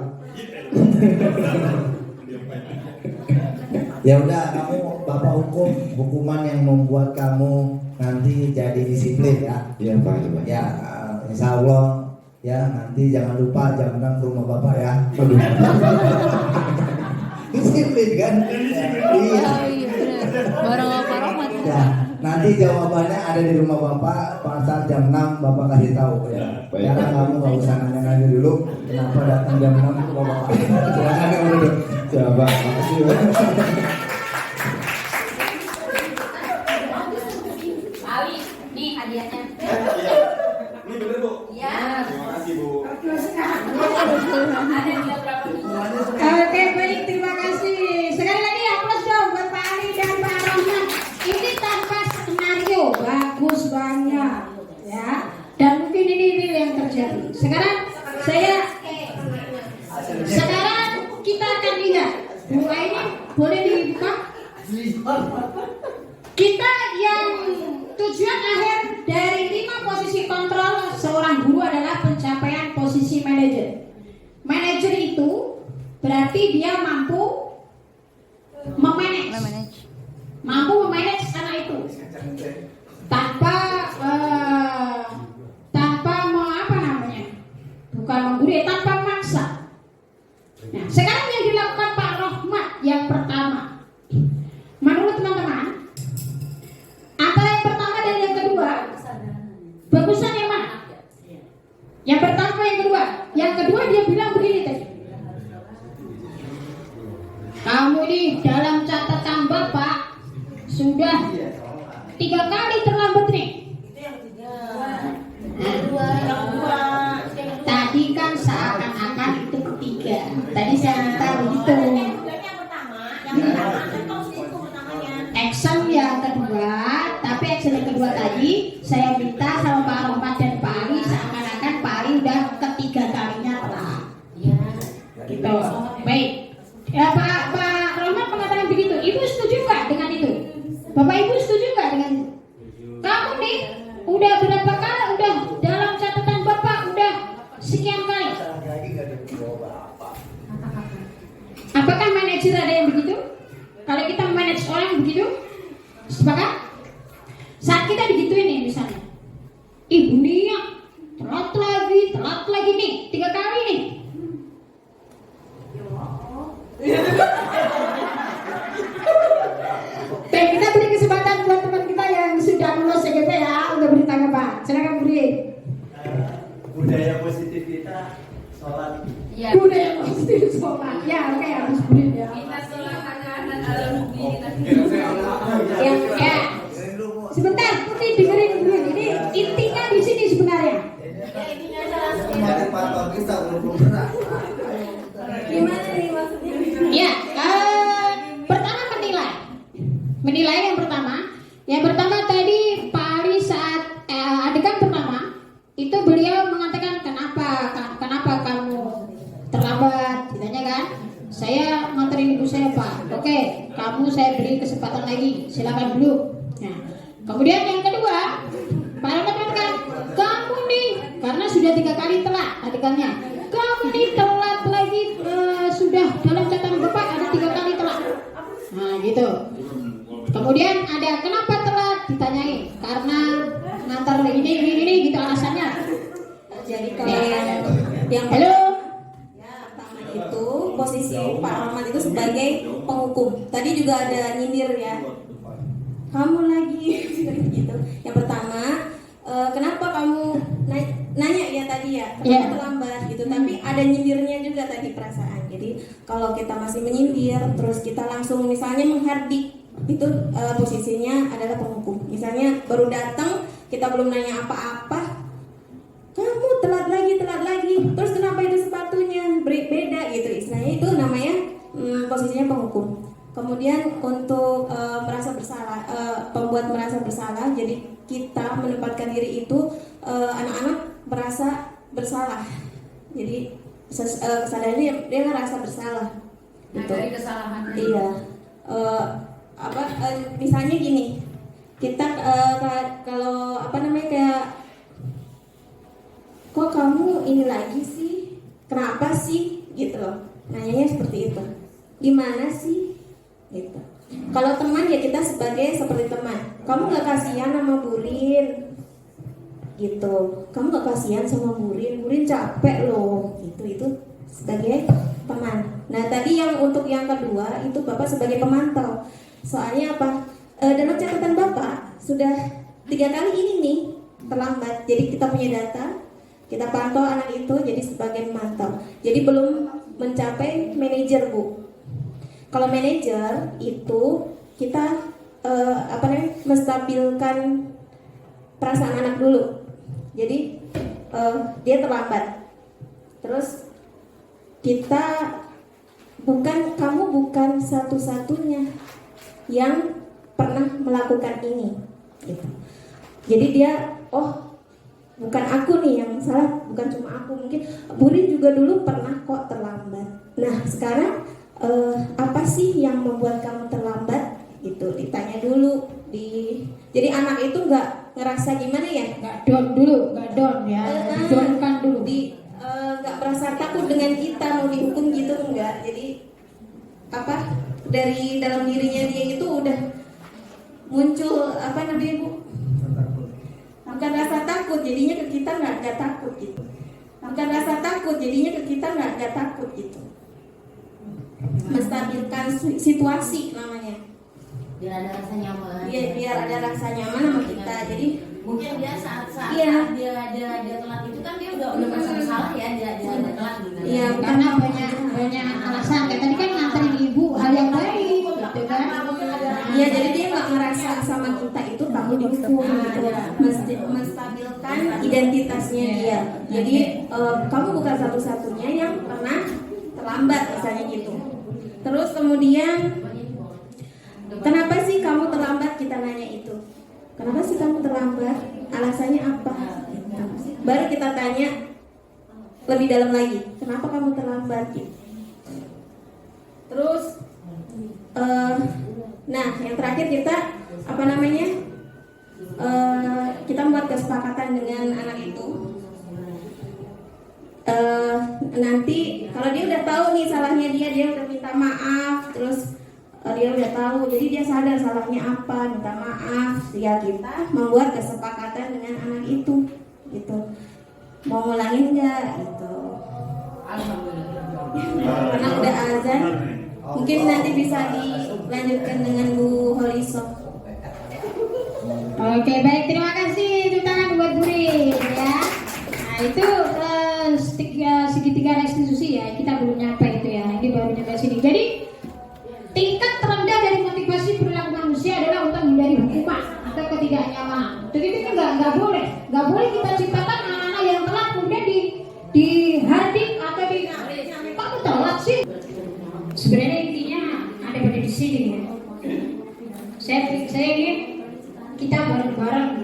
Ya udah, kamu Bapak hukuman yang membuat kamu nanti jadi disiplin ya. Iya Pak. Ya, insya Allah ya, nanti jangan lupa jam 6 ke rumah Bapak ya. Aduh. Disiplin kan? Iya. Oh iya bener. Barang Pak Rahmat. Ya, nanti jawabannya ada di rumah Bapak. Pada jam 6 Bapak kasih tahu ya. Baik. Karena kamu nggak usah nanya-nanya dulu kenapa datang jam 6 ke rumah Bapak. Silakan yang duduk. Siap Pak, makasih Pak. Ali, nih hadiahnya. Ini bener Bu. Ya. Terima kasih Bu. Oke, baik, terima kasih. Sekali lagi aplaus dong buat Pak Ali dan Pak Rahmat. Ini tanpa skenario, bagus banget, ya. Dan mungkin ini real yang terjadi. Sekarang kita akan lihat. Buka ini boleh dibuka. Kita yang tujuan akhir dari 5 posisi kontrol seorang guru adalah pencapaian posisi manajer. Manajer itu berarti dia mampu memanage anak itu tanpa mau apa namanya, bukan menggurui, tanpa maksa. Nah, sekarang yang dilakukan Pak Rahmat yang pertama, menurut teman-teman, antara yang pertama dan yang kedua, bagusan yang mana? Yang pertama, yang kedua. Yang kedua dia bilang begini tadi. Kamu ini dalam catatan Bapak sudah 3 kali terlambat nih. Tadi kan seakan-akan itu ketiga. Tadi saya minta begitu. Action yang kedua, tapi action yang kedua tadi saya minta sama Pak Rahmat dan Pak Ali seakan-akan Pak Ali udah ketiga kalinya telat. Gitu. Baik. Ya Pak Rahmat mengatakan begitu. Ibu setuju nggak dengan itu? Bapak Ibu setuju nggak dengan itu? Kamu nih udah berapa kali? Udah dalam catatan Bapak udah sekian kali. Apakah manajer ada yang begitu? Kalau kita manage orang begitu, sepakat? Saat kita digituin nih misalnya, Ibu Nia telat lagi nih 3 kali nih. Dan kita beri kesempatan buat teman kita yang sudah lulus CGP ya, untuk beri tanggapan. Silakan beri. Budaya positif kita sholat. Ya. Budaya positif sholat. Ya, oke, harus beri ya. Ya. Sebentar, Putri dengerin dulu. Ini intinya di sini sebenarnya. Gimana nih maksudnya? Ya, pertama menilai yang pertama tadi Pak Ali saat adegan pertama itu beliau mengatakan kenapa kamu terlambat, ditanya kan, saya nganterin ibu saya Pak. Oke, kamu saya beri kesempatan lagi, silakan dulu. Nah, kemudian yang kedua Pak Ali mengatakan kamu nih karena sudah 3 kali telat adegannya, kamu nih telat lagi, sudah dalam catatan Bapak ada 3 kali telat. Nah gitu. Kemudian ada kenapa telat, ditanyain karena ngantar ini gitu alasannya. Jadi kalau yang halo, itu posisi Pak Rahmat itu sebagai penghukum. Tadi juga ada nyindir ya. Kamu lagi gitu. Yang pertama, kenapa kamu nanya ya tadi ya, kenapa terlambat gitu. Tapi ada nyindirnya juga tadi perasaan. Jadi kalau kita masih menyindir, terus kita langsung misalnya menghardik, itu posisinya adalah penghukum. Misalnya baru datang, kita belum nanya apa-apa, kamu telat lagi, terus kenapa itu sepatunya beda gitu, istilahnya itu namanya posisinya penghukum. Kemudian untuk merasa bersalah, pembuat merasa bersalah, jadi kita menempatkan diri itu anak-anak merasa bersalah. Jadi kesadarannya dia ngerasa bersalah. Gitu. Dari kesalahan. Iya. Misalnya gini, kita kalau kayak kok kamu ini lagi sih? Kenapa sih? Gitu loh. Nanyanya seperti itu. Gimana sih? Gitu. Kalau teman ya kita seperti teman. Kamu nggak kasihan sama Burin? Gitu. Kamu nggak kasihan sama Burin? Burin capek loh. Itu sebagai teman. Nah tadi yang untuk yang kedua itu Bapak sebagai pemantau. Soalnya apa? Dalam catatan Bapak sudah 3 kali ini nih terlambat. Jadi kita punya data, kita pantau anak itu jadi sebagai pemantau. Jadi belum mencapai manajer Bu. Kalau manajer itu kita menstabilkan perasaan anak dulu. Jadi dia terlambat. Terus kamu bukan satu-satunya yang pernah melakukan ini. Gitu. Jadi dia bukan aku nih yang salah, bukan cuma aku, mungkin Burin juga dulu pernah kok terlambat. Nah sekarang apa sih yang membuat kamu terlambat? Gitu ditanya dulu. Jadi anak itu nggak ngerasa gimana ya? Nggak down ya, didownkan dulu. Nggak merasa takut dengan kita mau dihukum gitu, enggak. Jadi dari dalam dirinya dia itu udah muncul Bu? Bukan rasa takut, jadinya ke kita nggak takut gitu. Bukan rasa takut, jadinya ke kita nggak takut gitu. Menstabilkan situasi namanya. Biar ada rasa nyaman. Iya, biar ada rasa nyaman sama kita. Jadi mungkin dia saat dia telat itu kan dia udah merasa bersalah ya, dia telat gitu. Iya, Karena banyak alasan. Kayak tadi kan nganterin ibu hal yang baik, gitu kan? Iya, jadi dia nggak ngerasa sama kita itu kamu dihukum gitu. Menstabilkan identitasnya dia. Jadi kamu bukan satu-satunya yang pernah terlambat misalnya gitu. Terus kemudian kenapa sih kamu terlambat, kita nanya itu. Kenapa sih kamu terlambat? Alasannya apa? Baru kita tanya lebih dalam lagi. Kenapa kamu terlambat? Gitu. Terus nah yang terakhir kita kita membuat kesepakatan dengan anak itu. Nanti kalau dia udah tahu nih salahnya dia udah minta maaf, terus dia udah tahu, jadi dia sadar salahnya apa, minta maaf, ya kita membuat kesepakatan dengan anak itu, gitu. Mau ngulangin nggak, gitu. Karena udah azan, mungkin nanti bisa dilanjutkan dengan Bu Holiso. Oke, baik, terima kasih tepuk tangan buat Burin ya. Nah itu segitiga restitusi ya, kita belum nyampe itu ya, ini baru nyampe sini. Jadi tingkat terendah dari motivasi perilaku manusia adalah untuk menghindari hukuman atau ketidaknyamanan. Jadi itu nggak boleh kita ciptakan anak-anak yang telat kemudian dihardik atau kamu telat sih. Sebenarnya intinya ada pada di sini ya. Saya ingin kita bareng-bareng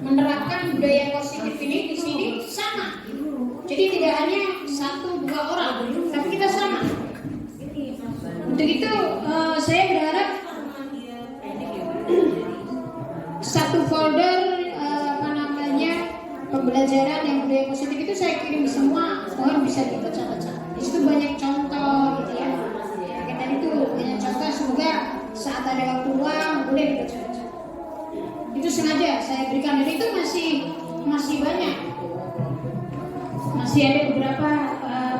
menerapkan budaya positif ini di sini sama. Jadi tidak hanya 1-2 orang, tapi kita sama. Untuk itu saya berharap satu folder pembelajaran yang budaya positif itu saya kirim semua, mohon bisa dibaca-baca. Di situ banyak contoh gitu ya. Kayak tadi itu banyak contoh, semoga saat ada waktu luang boleh dibaca-baca. Itu sengaja saya berikan, dan itu masih banyak. Masih ada beberapa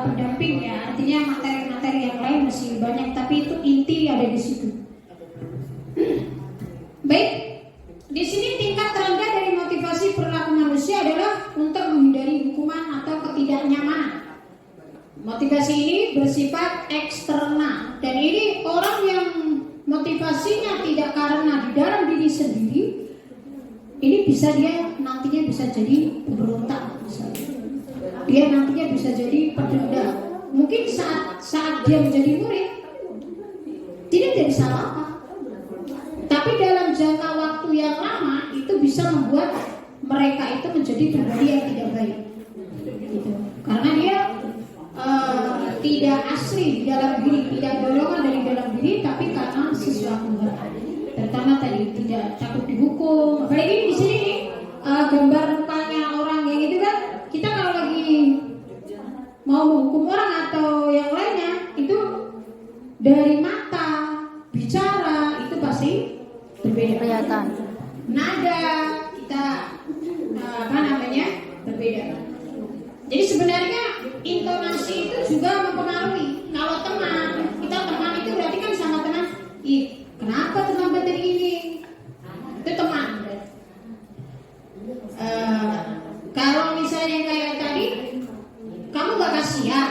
pendamping ya, artinya materi-materi yang lain masih banyak, tapi itu inti ada di situ. Baik, di sini tingkat terendah dari motivasi perilaku manusia adalah untuk menghindari hukuman atau ketidaknyamanan. Motivasi ini bersifat eksternal, dan ini orang yang motivasinya tidak karena di dalam diri sendiri, ini nantinya bisa jadi pemberontak misalnya. Dia nantinya bisa jadi pendendam, mungkin saat dia menjadi murid tidak jadi salah apa, tapi dalam jangka waktu yang lama itu bisa membuat mereka itu menjadi pribadi yang tidak baik gitu. Karena dia tidak asli di dalam diri, tidak dorongan dari dalam diri, tapi karena sesuatu hal. Pertama tadi tidak takut dihukum. Apalagi di sini nih gambar mukanya orang yang itu kan, kita kalau lagi mau menghukum orang atau yang lainnya itu dari mata, bicara itu pasti berbeda. Kelihatan. Nada kita berbeda. Jadi sebenarnya intonasi itu juga mempengaruhi. Kalau teman, kita teman itu berarti kan sama teman. Ih, kenapa terlambat dari ini? Itu teman. Kalau misalnya kayak tadi, kamu gak kasihan,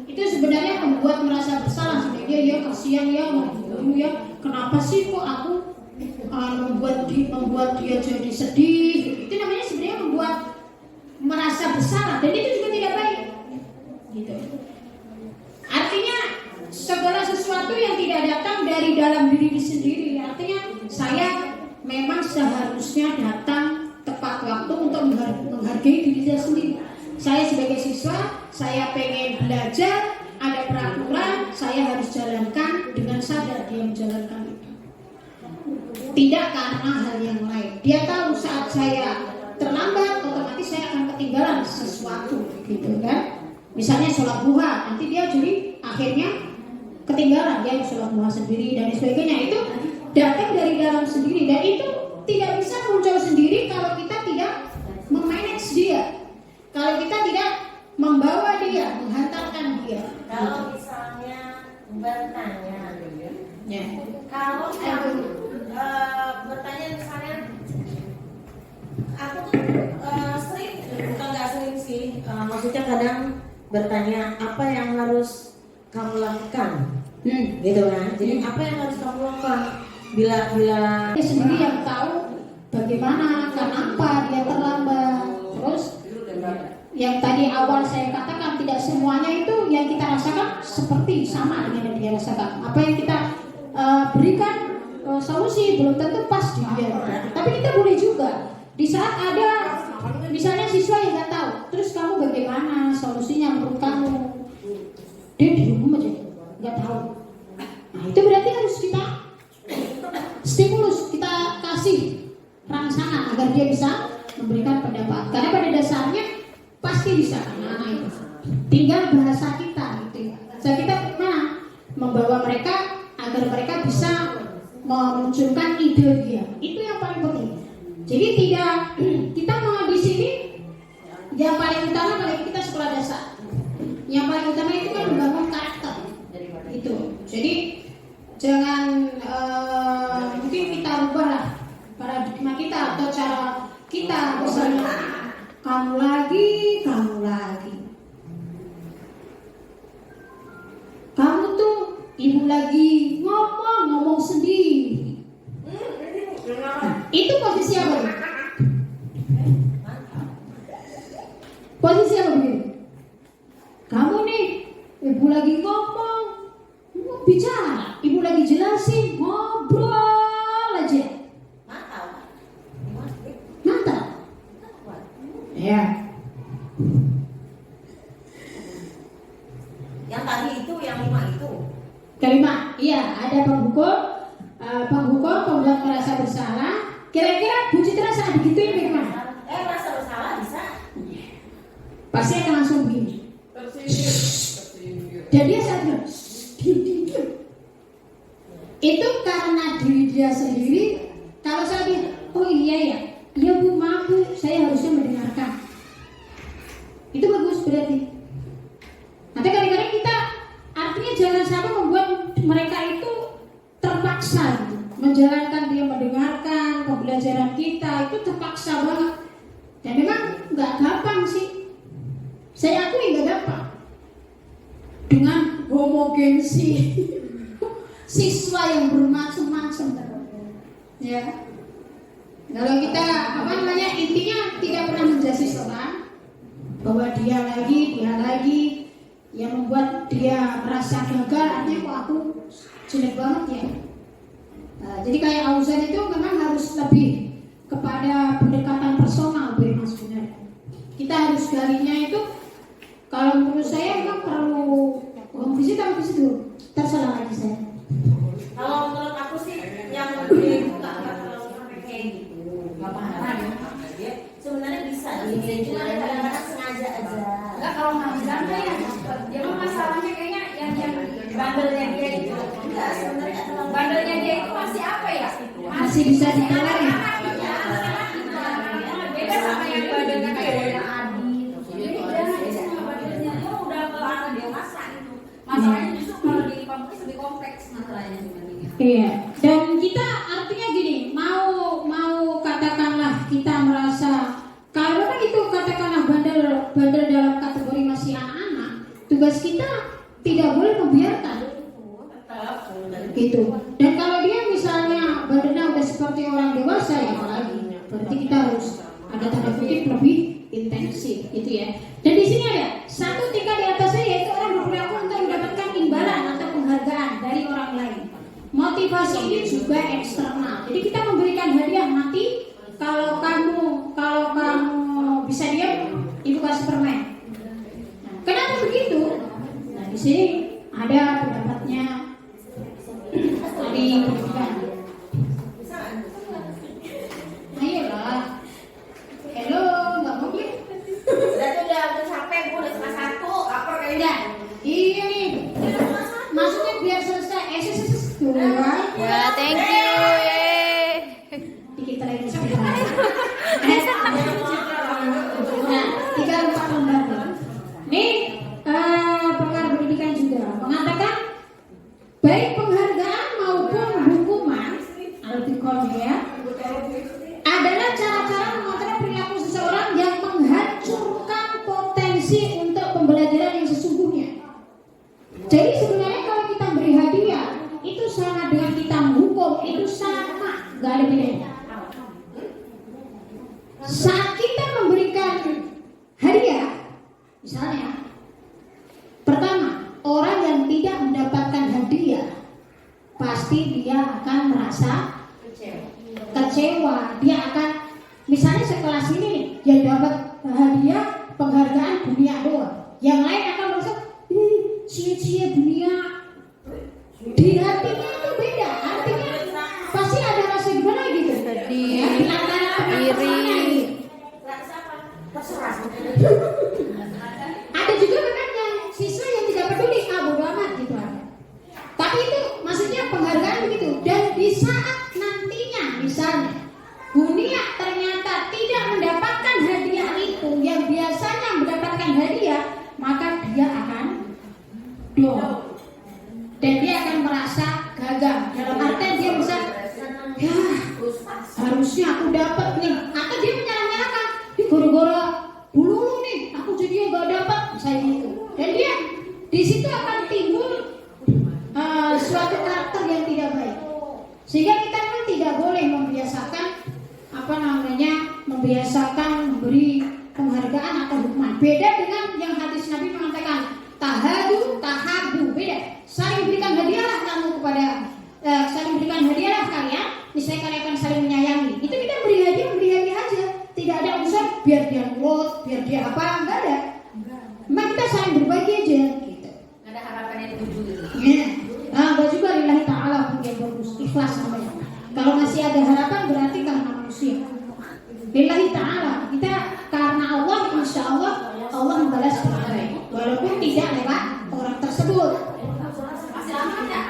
itu sebenarnya membuat merasa bersalah. Sebenarnya ya kasihan ya, ya kenapa sih kok aku membuat dia jadi sedih? Itu namanya sebenarnya membuat merasa bersalah, dan itu juga tidak baik. Gitu. Artinya segala sesuatu yang tidak datang dari dalam diri sendiri, artinya saya memang seharusnya datang tepat waktu untuk menghargai diri saya sendiri. Saya sebagai siswa, saya pengen belajar, ada peraturan, saya harus jalankan dengan sadar dia menjalankan itu. Tidak karena hal yang lain. Dia tahu saat saya terlambat, otomatis saya akan ketinggalan sesuatu, gitu kan? Misalnya sholat duha, nanti dia jadi akhirnya ketinggalan, dia sholat duha sendiri dan sebagainya. Itu datang dari dalam sendiri, dan itu tidak bisa muncul sendiri kalau kita tidak memanage dia, kalau kita tidak membawa dia, menghantarkan dia. Kalau misalnya bertanya, ya. Kalau yang bertanya misalnya, aku tuh sering, bukan nggak sering sih, maksudnya kadang bertanya apa yang harus kamu lakukan, gitu kan? Jadi apa yang harus kamu lakukan bila dia sendiri yang tahu bagaimana, kenapa dia terlambat. Terus yang tadi awal saya katakan, tidak semuanya itu yang kita rasakan seperti sama dengan yang dia rasakan. Apa yang kita berikan solusi belum tentu pas di dia. Tapi kita boleh juga di saat ada misalnya siswa yang nggak tahu, terus kamu bagaimana solusinya menurut kamu? Dia di rumah aja nggak tahu. Nah itu berarti harus kita stimulus, kita kasih rangsangan agar dia bisa memberikan pendapat. Karena pada dasarnya pasti bisa anak-anak itu. Tinggal bahasa kita gitu. Bahasa kita gimana? Membawa mereka agar mereka bisa memunculkan ide dia. Itu yang paling penting. Jadi tidak kita mau di sini yang paling utama kalau kita sekolah dasar. Yang paling utama itu kan membangun karakter. Itu. Jadi jangan mungkin kita rubah paradigma kita atau cara kita, misalnya kamu lagi kamu tuh ibu lagi ngomong sendiri. Itu posisi apa? Posisi apa begini? Kamu nih ibu lagi ngomong, bicara, ibu lagi jelasin, ngobrol aja. Mantap. Ya. yang tadi itu, yang 5 itu. Kelima, iya ada penghukum, pembuat merasa bersalah. Kira-kira Bu Citra saat digituin bagaimana? Merasa bersalah bisa. Pasti akan langsung begini. Dan dia sadar, diam. Itu karena diri dia sendiri. Kalau saya bilang, oh iya Bu, maaf Bu, saya harusnya mendengarkan. Itu bagus berarti. Nanti kadang-kadang kita artinya jangan sampai membuat mereka itu terpaksa gitu. Menjalankan dia mendengarkan pembelajaran kita itu terpaksa banget. Dan memang nggak gampang sih. Saya akui nggak gampang. Dengan homogensi siswa yang bermacam-macam. Ya. Kalau kita intinya tidak pernah menjudge orang bahwa dia lagi yang membuat dia merasa gagal, artinya kok aku jelek banget ya. Jadi kayak Auzan itu memang harus lebih kepada pendekatan personal Mas benar. Kita harus galinya itu, kalau menurut saya memang perlu home visit atau visit dulu, terserah lagi saya. Kalau menurut aku sih yang lebih nggak terlalu sampai kayak gitu, nggak paham. Sebenarnya bisa, cuma kadang-kadang sengaja aja. Enggak, kalau nggak bisa ya, dia mah masalahnya kayaknya yang bandelnya dia itu. Enggak, sebenarnya Bandelnya dia itu masih apa ya? Masih bisa dikelar ya. Beda sama yang bandelnya kayak Dona Adi. Beda sama bandelnya dia udah ke arah dewasa gitu. Masalahnya justru kalau di kompleks lebih kompleks masalahnya dibandingnya. Iya, dan kita artinya gini, mau katakanlah kita merasa kalau kan itu katakanlah bandel dalam kategori masih anak-anak, tugas kita tidak boleh membiarkan gitu. Dan kalau dia misalnya badannya udah seperti orang dewasa ya apalagi, berarti kita harus ada tanda kutip lebih intensif gitu ya. Dan di sini ada satu tingkat di atasnya, yaitu orang berperilaku untuk mendapatkan imbalan atau penghargaan dari orang lain. Motivasi ini juga eksternal. Jadi kita memberikan hadiah, nanti kalau kamu bisa diam, ibu kasih permen. Nah, kenapa begitu? Nah, di sini ada pendapatnya tadi pendidikan. Ayolah. Hello, nggak mau ya? udah capek, gue udah setengah 1, lapar kayaknya. Iya nih. Maksudnya biar selesai. Ya, thank you. Dikit lagi sebentar. Nah, 3-4 lembar. Nih, pakar pendidikan juga mengatakan baik penghargaan maupun hukuman ya, adalah cara-cara mengontrol perilaku seseorang yang menghancurkan potensi untuk pembelajaran yang sesungguhnya. Jadi sebenarnya kalau kita beri hadiah itu sama dengan kita menghukum, itu sama, nggak ada bedanya. Saat kita memberikan hadiah, misalnya, pertama, orang yang tidak mendapatkan hadiah pasti dia akan merasa kecewa. Dia akan, misalnya sekelas ini nih, yang dapat hadiah penghargaan dunia doang, yang lain akan merasa cia-cia dunia. Di hatinya itu beda, artinya pasti ada rasa gimana gitu, sedih, iri. Ada juga memang yang siswa yang tidak peduli, bodo amat gitu. Tapi itu maksudnya penghargaan begitu. Dan di saat nantinya misalnya dunia ternyata tidak mendapatkan hadiah itu yang biasanya mendapatkan hadiah, maka dia akan down. Dan dia akan merasa gagal. Dalam artian dia bisa, ya harusnya aku dapat nih. Atau dia menyalah-nyalahkan, di gara-gara dulu nih aku jadinya gak dapat, misalnya gitu. Dan dia di situ akan timbul suatu karakter yang tidak baik. Sehingga kita kan tidak boleh membiasakan membiasakan memberi penghargaan atau hukuman. Beda dengan yang hadis Nabi mengatakan tahabu, beda. Saling berikan hadiahlah kamu kepada saling berikan hadiahlah kalian, misalnya kalian akan saling menyayangi. Itu kita beri hadiah aja. Tidak ada urusan biar dia nurut, biar dia apa, enggak ada. Memang kita saling berbagi aja gitu. Enggak ada harapannya dituju gitu. Iya. Enggak juga lillahi ta'ala pun yang bagus, ikhlas namanya. Kalau masih ada harapan berarti karena manusia. Lillahi ta'ala, kita karena Allah, insya Allah Allah membalas dengan baik, walaupun tidak lewat orang tersebut. Masih lama enggak?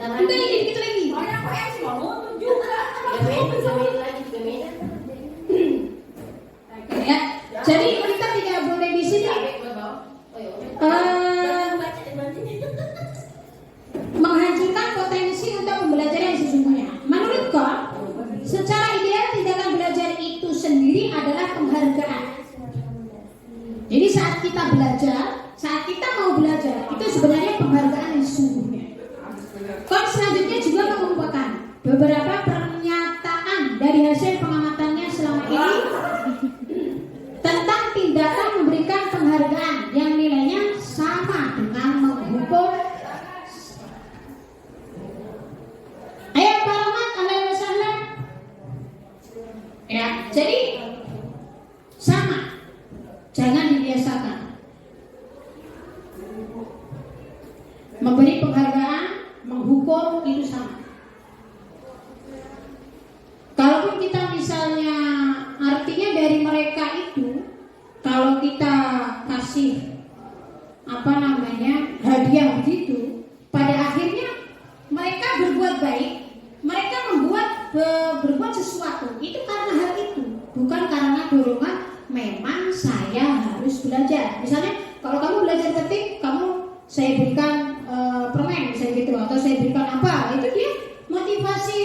Udah ini dikit lagi. Soalnya aku sih mau nonton juga. Ya, jadi kita tidak boleh di sini menghancurkan potensi untuk pembelajaran yang sesungguhnya. Menurut kau, secara ideal tindakan belajar itu sendiri adalah penghargaan. Jadi saat kita mau belajar, itu sebenarnya penghargaan yang sesungguhnya. Kau selanjutnya juga mengumpulkan beberapa pernyataan dari hasil pengamatannya selama ini tentang tindakan memberikan penghargaan yang nilainya Memberi penghargaan, menghukum itu sama. Kalaupun kita misalnya artinya dari mereka itu, kalau kita kasih hadiah begitu, pada akhirnya mereka berbuat baik, mereka berbuat sesuatu itu karena hal itu, bukan karena dorongan memang saya harus belajar. Misalnya kalau kamu belajar tertib, saya berikan permen misalnya gitu, atau saya berikan apa, itu dia motivasi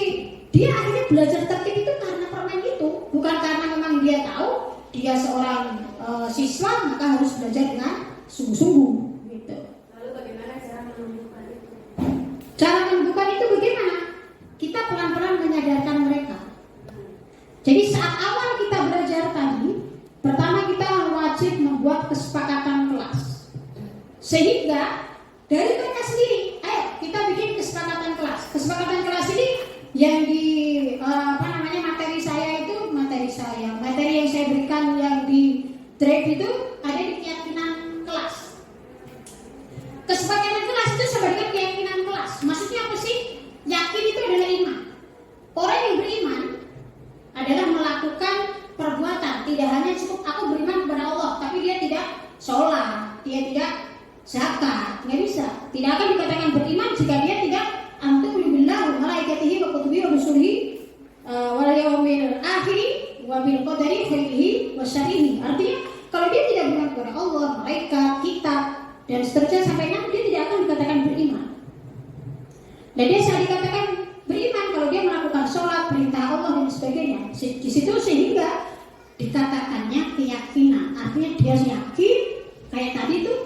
dia akhirnya belajar tertib itu karena permen itu, bukan karena memang dia tahu dia seorang siswa maka harus belajar dengan sungguh-sungguh gitu. Lalu bagaimana cara menumbuhkan itu? Cara menumbuhkan itu bagaimana? Kita pelan-pelan menyadarkan mereka. Jadi saat awal kita belajar tadi, pertama kita wajib membuat kesepakatan kelas, sehingga dari mereka sendiri, ayo kita bikin kesepakatan kelas. Kesepakatan kelas ini yang di materi yang saya berikan yang di drive itu ada di keyakinan kelas. Kesepakatan kelas itu sebagai keyakinan kelas. Maksudnya apa sih? Yakin itu adalah iman. Orang yang beriman adalah melakukan perbuatan. Tidak hanya cukup aku beriman kepada Allah, tapi dia tidak sholat, dia tidak zakat, nggak bisa. Tidak akan dikatakan beriman jika dia tidak antu'minu billahi wa malaikatihi wa kutubihi wa rusulihi wal yaumil akhir wa bil qadari khairihi wa syarrihi. Artinya kalau dia tidak beriman kepada Allah, malaikat, kitab dan seterusnya sampai nanti, dia tidak akan dikatakan beriman. Dan dia bisa dikatakan beriman kalau dia melakukan sholat, perintah Allah dan sebagainya. Di situ sehingga dikatakannya keyakinan. Artinya dia yakin kayak tadi tuh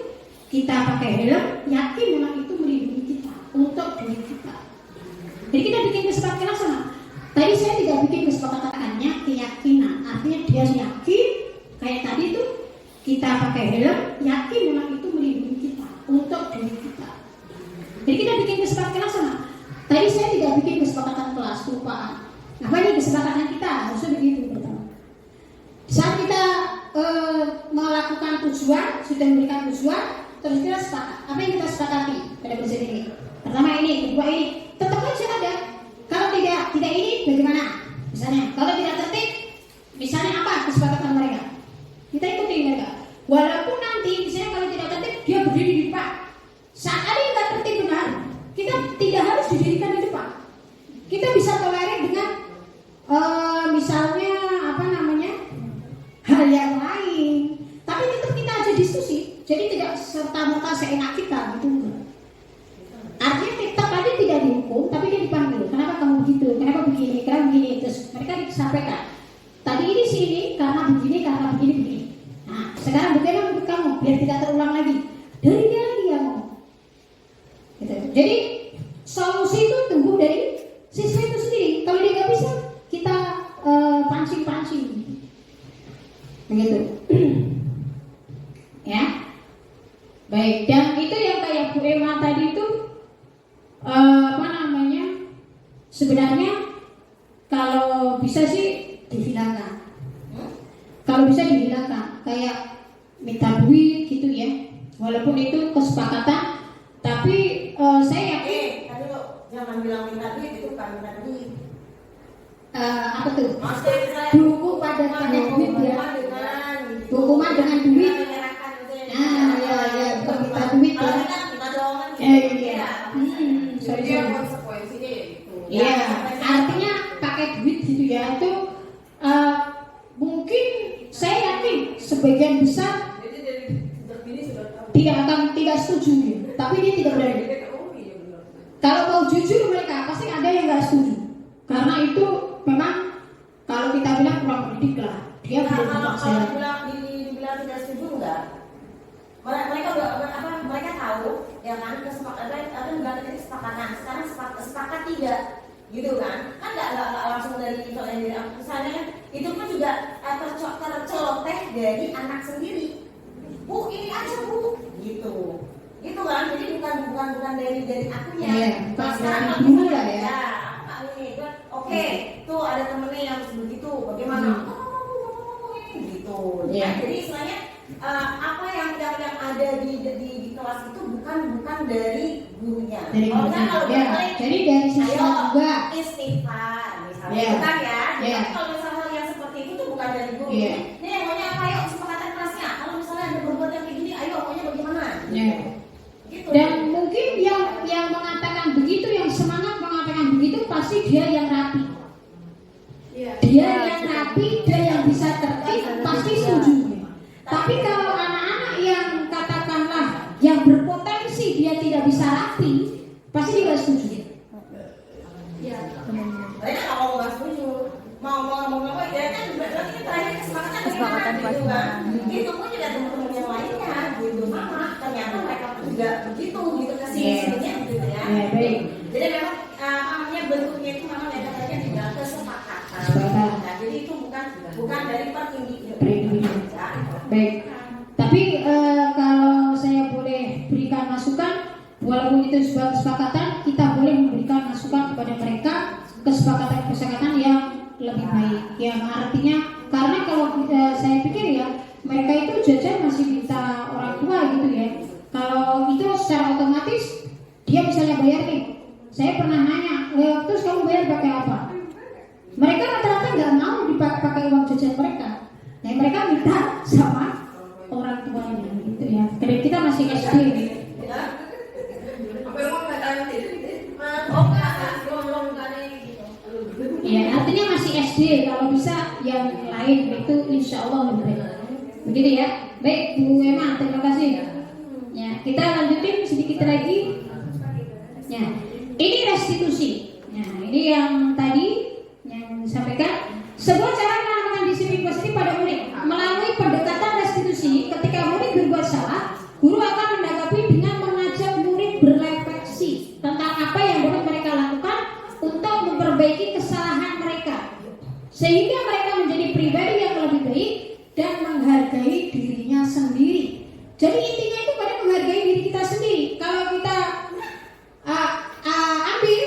kita pakai helm, yakin memang itu melindungi kita untuk diri kita. Jadi kita bikin kesepakatan sama. Tadi saya tidak bikin kesepakatannya keyakinan. Artinya dia yakin kayak tadi tuh kita pakai helm, yakin memang itu melindungi kita untuk diri kita. Jadi kita bikin kesepakatan sama. Tadi saya tidak bikin kesepakatan kelas, kelupaan. Apa ini kesepakatan kita? Harusnya begitu pertama. Saat kita melakukan tujuan, sudah memberikan tujuan, terus kita sepakat. Apa yang kita sepakati pada prinsip ini? Pertama ini, kedua ini, tetap aja ada. Kalau tidak ini bagaimana? Misalnya, kalau tidak tertib, misalnya apa kesepakatan mereka? Kita ikuti mereka. Walaupun nanti, misalnya kalau tidak tertib, dia berdiri di depan. Saat ada yang tidak tertib benar, kita tidak harus didirikan di depan. Kita bisa tolerir dengan misalnya hal yang lain, tapi tetap kita aja diskusi. Jadi tidak serta-merta seenak kita gitu. Artinya tetap tadi tidak dihukum, tapi dia dipanggil. Kenapa kamu begitu? Kenapa begini? Kenapa begini? Terus mereka disampaikan. Tadi ini sini karena begini. Nah, sekarang bagaimana menurut kamu? Biar tidak terulang lagi. Dari dia lagi yang ngomong. Gitu. Jadi solusi itu tumbuh dari siswa itu sendiri. Kalau dia nggak bisa, kita pancing. Begitu. Ya. Baik, dan itu yang kayak Bu Emma tadi itu sebenarnya kalau bisa sih dihilangkan. Kalau bisa dihilangkan, kayak minta duit gitu ya. Walaupun itu kesepakatan, tapi saya yakin tadi lo jangan bilang minta duit, itu bukan minta duit. Apa tuh? Maksudnya buku pada duit ya. Hukuman dengan duit. Ya, bukan minta duit ya. Iya. Sorry. Konsekuensinya ya gitu. Iya, artinya pakai duit gitu ya. Itu mungkin saya yakin sebagian besar tidak setuju ya. Tapi dia tidak berani. Kalau mau jujur mereka pasti ada yang nggak setuju. Karena itu memang kalau kita bilang kurang pendidik lah. Dia belum kalau dibilang tidak setuju enggak? Mereka tahu ya kan kesepakatan. Sekarang sepakat tidak, gitu kan? Kan nggak langsung dari misalnya kan itu pun juga terceloteh dari anak sendiri. Bu, ini aja Bu, gitu kan? Jadi bukan dari akunya. Iya, Sekarang dulu lah ya. Oke, tuh ada temennya yang begitu, bagaimana? Gitu. Iya. Jadi istilahnya apa yang ada di kelas kelas itu bukan dari gurunya. Dari Kalau gurunya. kalau Ya, boleh, jadi dari siswa ayo, juga. istighfar misalnya, Ya. bukan ya. Ya. Tapi kalau misalnya hal yang seperti itu tuh bukan dari guru. Ya. Ini yang maunya apa? Ayo kesepakatan kelasnya. Kalau misalnya ada berbuat yang kayak gini, ayo maunya bagaimana? Ya. Gitu. Dan mungkin yang mengatakan begitu, yang semangat mengatakan begitu pasti dia yang rapi. Dia yang rapi, dia yang bisa tertib, pasti setuju. Tapi kalau anak-anak yang katakanlah yang berpotensi dia tidak bisa rapi, pasti dia nggak setuju. Mereka nggak setuju. Mau ya kan berarti terakhir kesepakatan gitu kan. Itu pun juga teman-teman yang lainnya gitu sama. Ternyata mereka pun juga begitu gitu kesini-sininya gitu ya. Baik. Jadi memang namanya bentuknya itu memang mereka juga kesepakatan. Nah, jadi itu bukan dari per individu. Baik. Tapi kalau saya boleh berikan masukan, walaupun itu sebuah kesepakatan, kita boleh memberikan masukan kepada mereka kesepakatan yang lebih baik. Yang artinya karena kalau saya pikir ya, mereka itu jajan masih minta orang tua gitu ya. Kalau itu secara otomatis dia misalnya bayar nih. Saya pernah nanya, terus kamu bayar pakai apa? Mereka rata-rata nggak mau dipakai uang jajan mereka. Nah, mereka minta sama orang tuanya gitu ya. Karena kita masih SD. Ya, artinya masih SD. Kalau bisa yang lain itu insya Allah lebih baik. Begitu ya. Baik, Bu Emma, terima kasih. Ya, kita lanjutin sedikit lagi. Ya, ini restitusi. Nah, ini yang tadi yang disampaikan. Sebuah cara menanamkan disiplin positif pada murid melalui pendekatan restitusi. Ketika murid berbuat salah, guru akan menanggapi dengan mengajak murid berefleksi tentang apa yang dapat mereka lakukan untuk memperbaiki kesalahan mereka, sehingga mereka menjadi pribadi yang lebih baik dan menghargai dirinya sendiri. Jadi intinya itu pada menghargai diri kita sendiri. Kalau kita ambil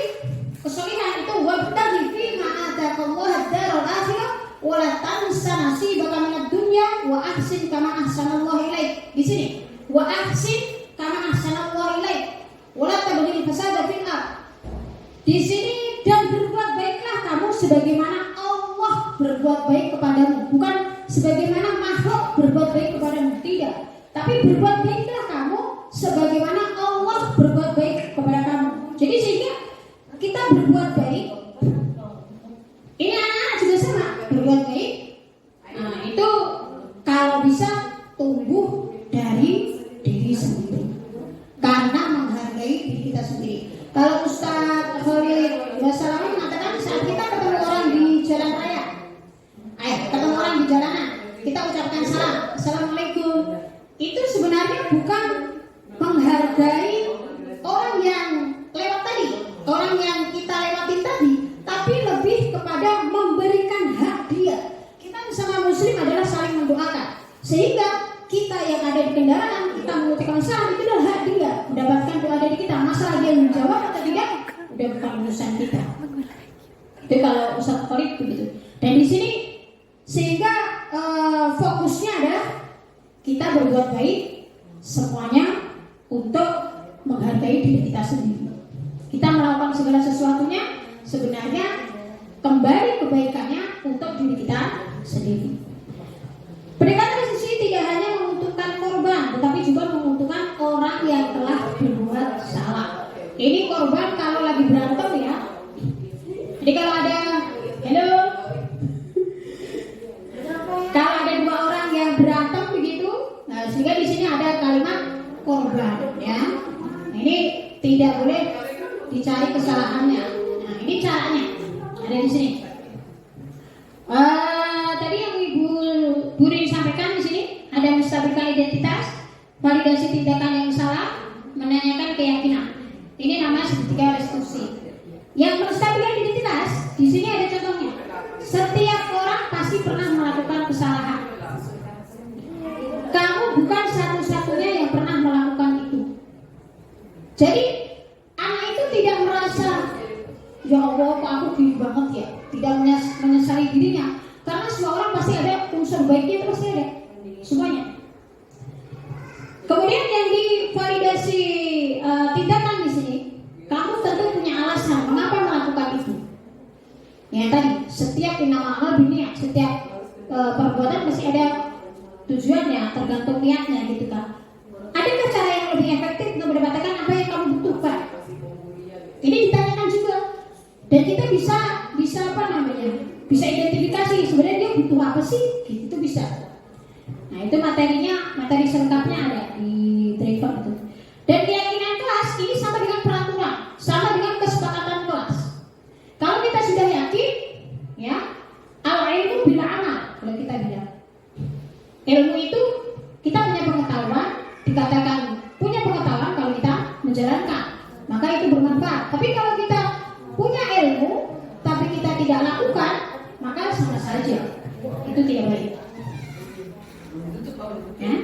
kesolehan itu wabtaghi fi ma ataqallahu ad-darul akhirah wa la tansa nasibaka minad dunya wa ahsin kama ahsanallahu ilaik. Di sini wa ahsin kama ahsanallahu ilaik wa la tabghil fasada fil ardh. Di sini dan berbuat baiklah kamu sebagaimana Allah berbuat baik kepadamu, bukan sebagaimana makhluk berbuat baik kepadamu, tidak. Tapi berbuat baiklah kamu sebagaimana Allah berbuat baik kepada kamu. Jadi sehingga kita berbuat baik. Ini anak-anak juga sama, berbuat baik. Nah, itu kalau bisa tumbuh dari diri sendiri. Karena menghargai diri kita sendiri. Kalau Ustaz Khalid Wasallam mengatakan saat kita ketemu orang di jalan raya, ketemu orang di jalanan, kita ucapkan salam, Assalamualaikum. Itu sebenarnya bukan menghargai orang yang lewat tadi, orang yang kita lewatin tadi, tapi lebih kepada memberikan hak dia. Kita sama Muslim adalah saling mendoakan, sehingga kita yang ada di kendaraan, kita mengucapkan salam, itu adalah hak dia mendapatkan doa dari kita. Masalah dia menjawab atau tidak, udah bukan urusan kita. Itu kalau Ustaz Khalid begitu. Dan di sini sehingga fokusnya adalah kita berbuat baik semuanya untuk menghargai diri kita sendiri. Kita melakukan segala sesuatunya sebenarnya kembali kebaikannya untuk diri kita sendiri. Pendekatan restitusi tidak hanya menguntungkan korban, tetapi juga menguntungkan orang yang telah berbuat salah. Ini korban kalau lagi berantem ya. Jadi kalau ada, halo, kalau ada dua orang yang berantem begitu, nah, sehingga di sini ada kalimat korban, ya. Ini tidak boleh dicari kesalahannya. Nah, ini caranya ada di sini. Tadi yang Ibu Buri sampaikan di sini ada menstabilkan identitas, validasi tindakan yang salah, menanyakan keyakinan. Ini namanya segitiga restitusi. Yang menstabilkan identitas di sini ada contohnya. Setiap orang pasti pernah melakukan kesalahan. Kamu bukan satu-satunya yang pernah melakukan itu. Jadi anak itu tidak merasa ya Allah kok aku gini banget ya, tidak menyesali dirinya. Karena semua orang pasti ada unsur baiknya, itu pasti ada semuanya. Kemudian yang divalidasi innamal binniat. Setiap perbuatan pasti ada tujuannya, tergantung niatnya gitu kan. Adakah cara yang lebih efektif untuk mendapatkan apa yang kamu butuhkan? Ini ditanyakan juga, dan kita bisa apa namanya? Bisa identifikasi sebenarnya dia butuh apa sih? Gitu bisa. Nah itu materi selengkapnya ada di driver itu. Dan keyakinan kelas ini sama dengan peraturan, sama dengan kesepakatan kelas. Kalau kita sudah yakin, ya, al-ilmu bila amal, kalau kita bilang ilmu itu kita punya pengetahuan, dikatakan punya pengetahuan kalau kita menjalankan, maka itu bermanfaat. Tapi kalau kita punya ilmu, tapi kita tidak lakukan, maka sama saja, itu tidak baik. Ya?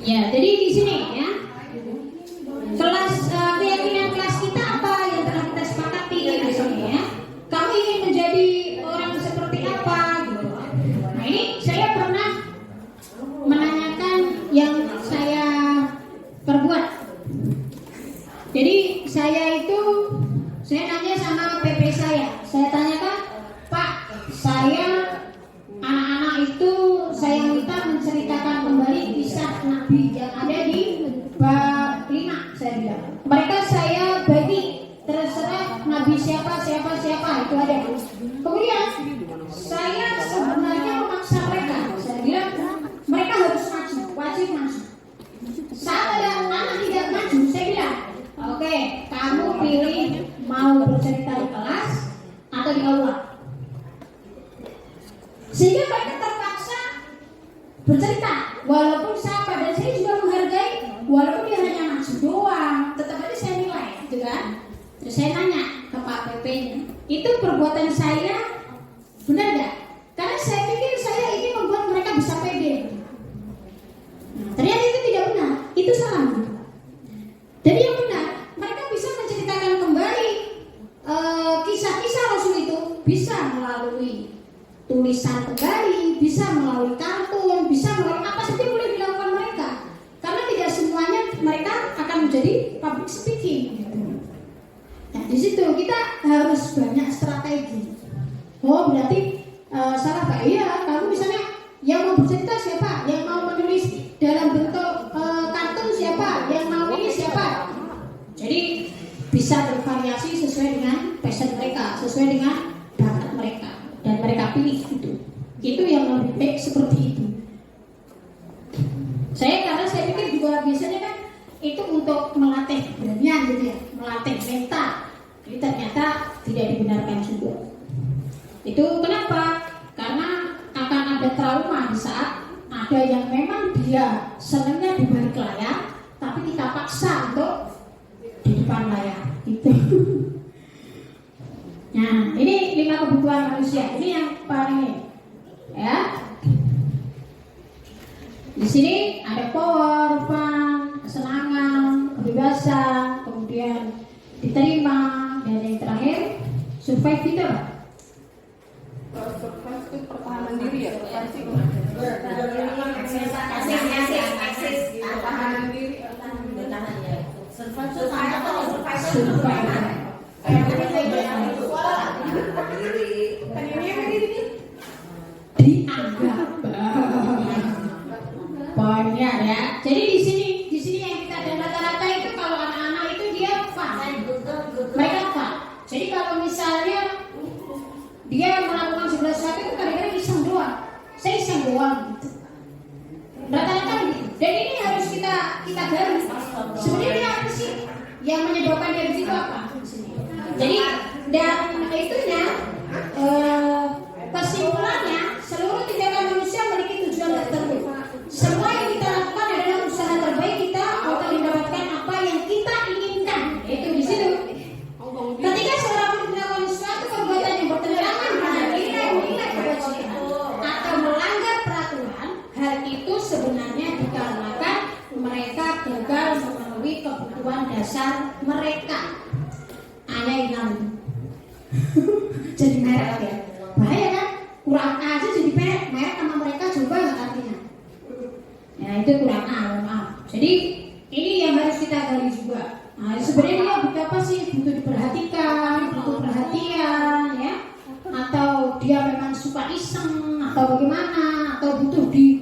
Ya, jadi di sini ya. Kelas keyakinan kelas kita apa yang telah kita sepakati di sini ya. Kamu ingin menjadi orang seperti apa gitu. Nah, ini saya pernah menanyakan yang saya perbuat. Jadi saya nanya sama PP saya tanyakan, Pak, anak-anak itu saya minta menceritakan kembali kisah Nabi yang ada di bab 5, saya bilang. Mereka saya bagi, terserah Nabi siapa itu ada. Kemudian saya sebenarnya memaksa mereka, saya bilang mereka harus maju, wajib maju. Saat ada anak tidak maju, saya bilang, oke, kamu pilih mau bercerita di kelas atau di aula. Sehingga mereka terpaksa bercerita, walaupun siapa, dan saya juga menghargai, walaupun dia hanya maju doang, tetap aja saya nilai, gitu kan. Terus saya tanya ke Pak PP-nya, itu perbuatan saya benar nggak? Karena saya pikir saya ini membuat mereka bisa pede. Nah, ternyata itu tidak benar, itu salah. Jadi yang benar, mereka bisa menceritakan kembali kisah-kisah Rasul itu bisa melalui tulisan kembali, bisa melalui kartun, bisa melalui apa saja boleh dilakukan mereka. Karena tidak semuanya mereka akan menjadi public speaking. Nah di situ kita harus banyak strategi. Oh berarti salah Pak? Iya, kamu misalnya yang mau bercerita siapa? Yang mau menulis dalam bentuk kartun siapa? Yang mau ini siapa? Jadi bisa bervariasi sesuai dengan passion mereka, sesuai dengan bakat mereka, dan mereka pilih itu. Itu yang lebih baik seperti itu. Karena saya pikir juga biasanya kan itu untuk melatih keberanian gitu ya, melatih mental. Jadi ternyata tidak dibenarkan juga. Itu kenapa? Karena akan ada trauma di saat ada yang memang dia senangnya di balik layar, tapi kita paksa untuk di depan layar itu. Nah, ini 5 kebutuhan manusia. Ini yang paling ya. Di sini ada power, fun, kesenangan, kebebasan, kemudian diterima, dan yang terakhir survive itu apa? Survive itu pertahanan diri ya. Akses pertahanan diri. Dianggap poinnya ya. Jadi di sini yang kita ada rata-rata itu kalau anak-anak itu dia fun, mereka fun. Jadi kalau misalnya dia melakukan sesuatu itu kadang-kadang iseng doang, saya iseng doang gitu. Rata-rata begitu. Dan ini harus kita gali. Sebenarnya apa sih yang menyebabkan dia begitu apa? Jadi dan itunya kesimpulannya seluruh tindakan manusia memiliki tujuan tertentu. Semua yang kita lakukan adalah usaha terbaik kita untuk mendapatkan apa yang kita inginkan. Itu di situ. Ketika seorang melakukan suatu perbuatan yang bertentangan dengan nilai-nilai kebajikan atau melanggar peraturan, hal itu sebenarnya dikarenakan mereka gagal memenuhi kebutuhan dasar mereka. Ayah jadi merek ya, bahaya kan? Kurang aja jadi merek sama mereka, coba nggak artinya? Ya itu kurang maaf. Jadi ini yang suka iseng atau bagaimana, atau butuh di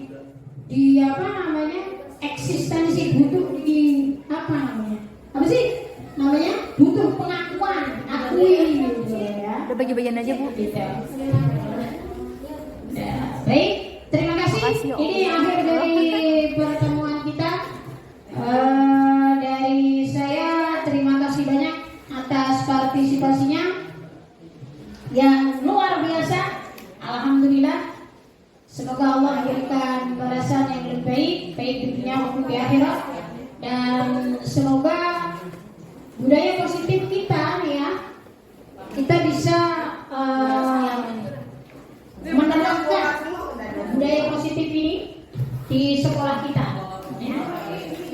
apa namanya, eksistensi, butuh di apa namanya, butuh pengakuan, akui gitu ya. Udah bagi-bagian aja Bu. Gitu. Ya, baik, terima kasih. Ini akhir dari pertemuan kita. Dari saya terima kasih banyak atas partisipasinya yang luar biasa. Alhamdulillah. Semoga Allah berikan balasan yang lebih baik, baik di dunia maupun di akhirat. Dan semoga budaya positif kita nih ya, kita bisa menerapkan budaya positif ini di sekolah kita ya.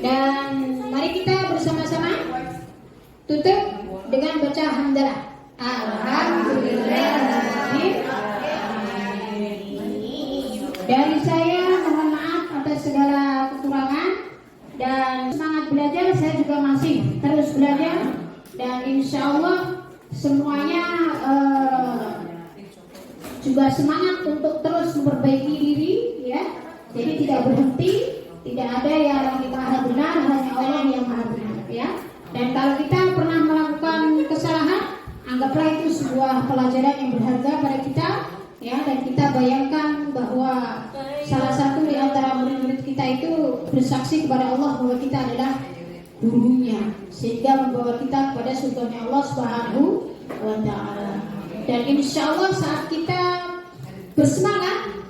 Dan mari kita bersama-sama tutup dengan baca hamdalah. Alhamdulillah. Dari saya mohon maaf atas segala kekurangan, dan semangat belajar. Saya juga masih terus belajar, dan insya Allah semuanya juga semangat untuk terus memperbaiki diri ya. Jadi tidak berhenti, tidak ada yang maha benar, hanya Allah yang maha benar ya. Dan kalau kita pernah melakukan kesalahan, anggaplah itu sebuah pelajaran yang berharga pada kita ya. Dan kita bayangkan bahwa salah satu di antara murid-murid kita itu bersaksi kepada Allah bahwa kita adalah gurunya, sehingga membawa kita kepada surganya Allah Subhanahu wa Ta'ala. Dan insya Allah saat kita bersemangat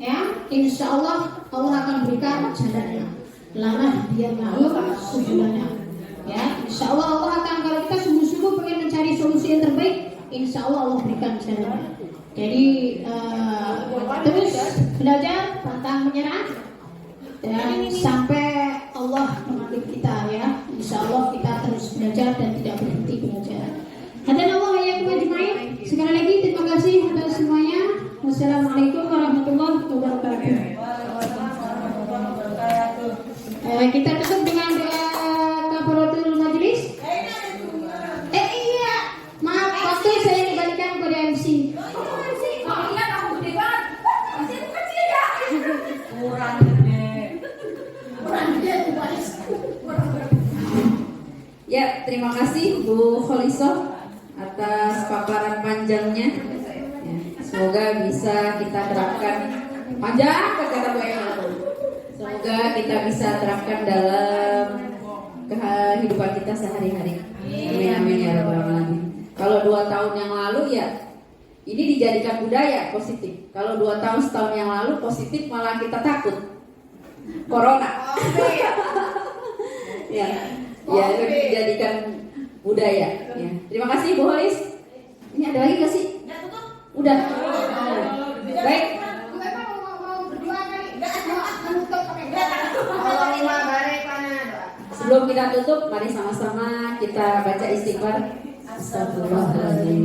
ya, insya Allah Allah akan berikan jalannya. Lana dia lalu subulana ya. Insya Allah Allah akan, kalau kita sungguh-sungguh pengen mencari solusi yang terbaik, insya Allah Allah berikan jalannya. Jadi terus belajar, pantang menyerah, dan sampai Allah memanggil kita ya. Insya Allah kita terus belajar dan tidak berhenti belajar. Hadanallah wa iyyakum ajma'in. Sekali lagi terima kasih atas semuanya. Wassalamualaikum warahmatullahi wabarakatuh. Kita tutup dengan doa kafaratul majelis. Iya, maaf waktu saya kembalikan kepada MC. Ya, terima kasih Bu Kholisoh atas paparan panjangnya. Ya, semoga bisa kita terapkan panjang kata Bu Ella. Semoga kita bisa terapkan dalam kehidupan kita sehari-hari. Amin amin ya rabbal alamin. Kalau 2 tahun yang lalu ya ini dijadikan budaya positif. Kalau 2 tahun setahun yang lalu positif malah kita takut corona. Ya, ya itu dijadikan budaya. Ya. Terima kasih Bu Holis. Ini ada lagi nggak sih? Udah. Baik. Sebelum kita tutup, mari sama-sama kita baca istighfar. Astagfirullahaladzim.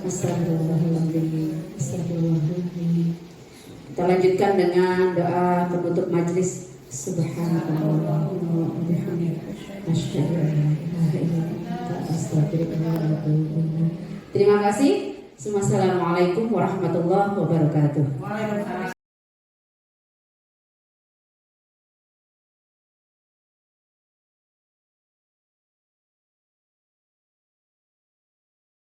Astagfirullahaladzim. Astagfirullahaladzim. Kita lanjutkan dengan doa penutup majelis. Subhanallah wa bihamdihi asyhadu an la ilaha illa anta astaghfiruka wa atubu ilaik. Terima kasih. Assalamualaikum warahmatullahi wabarakatuh.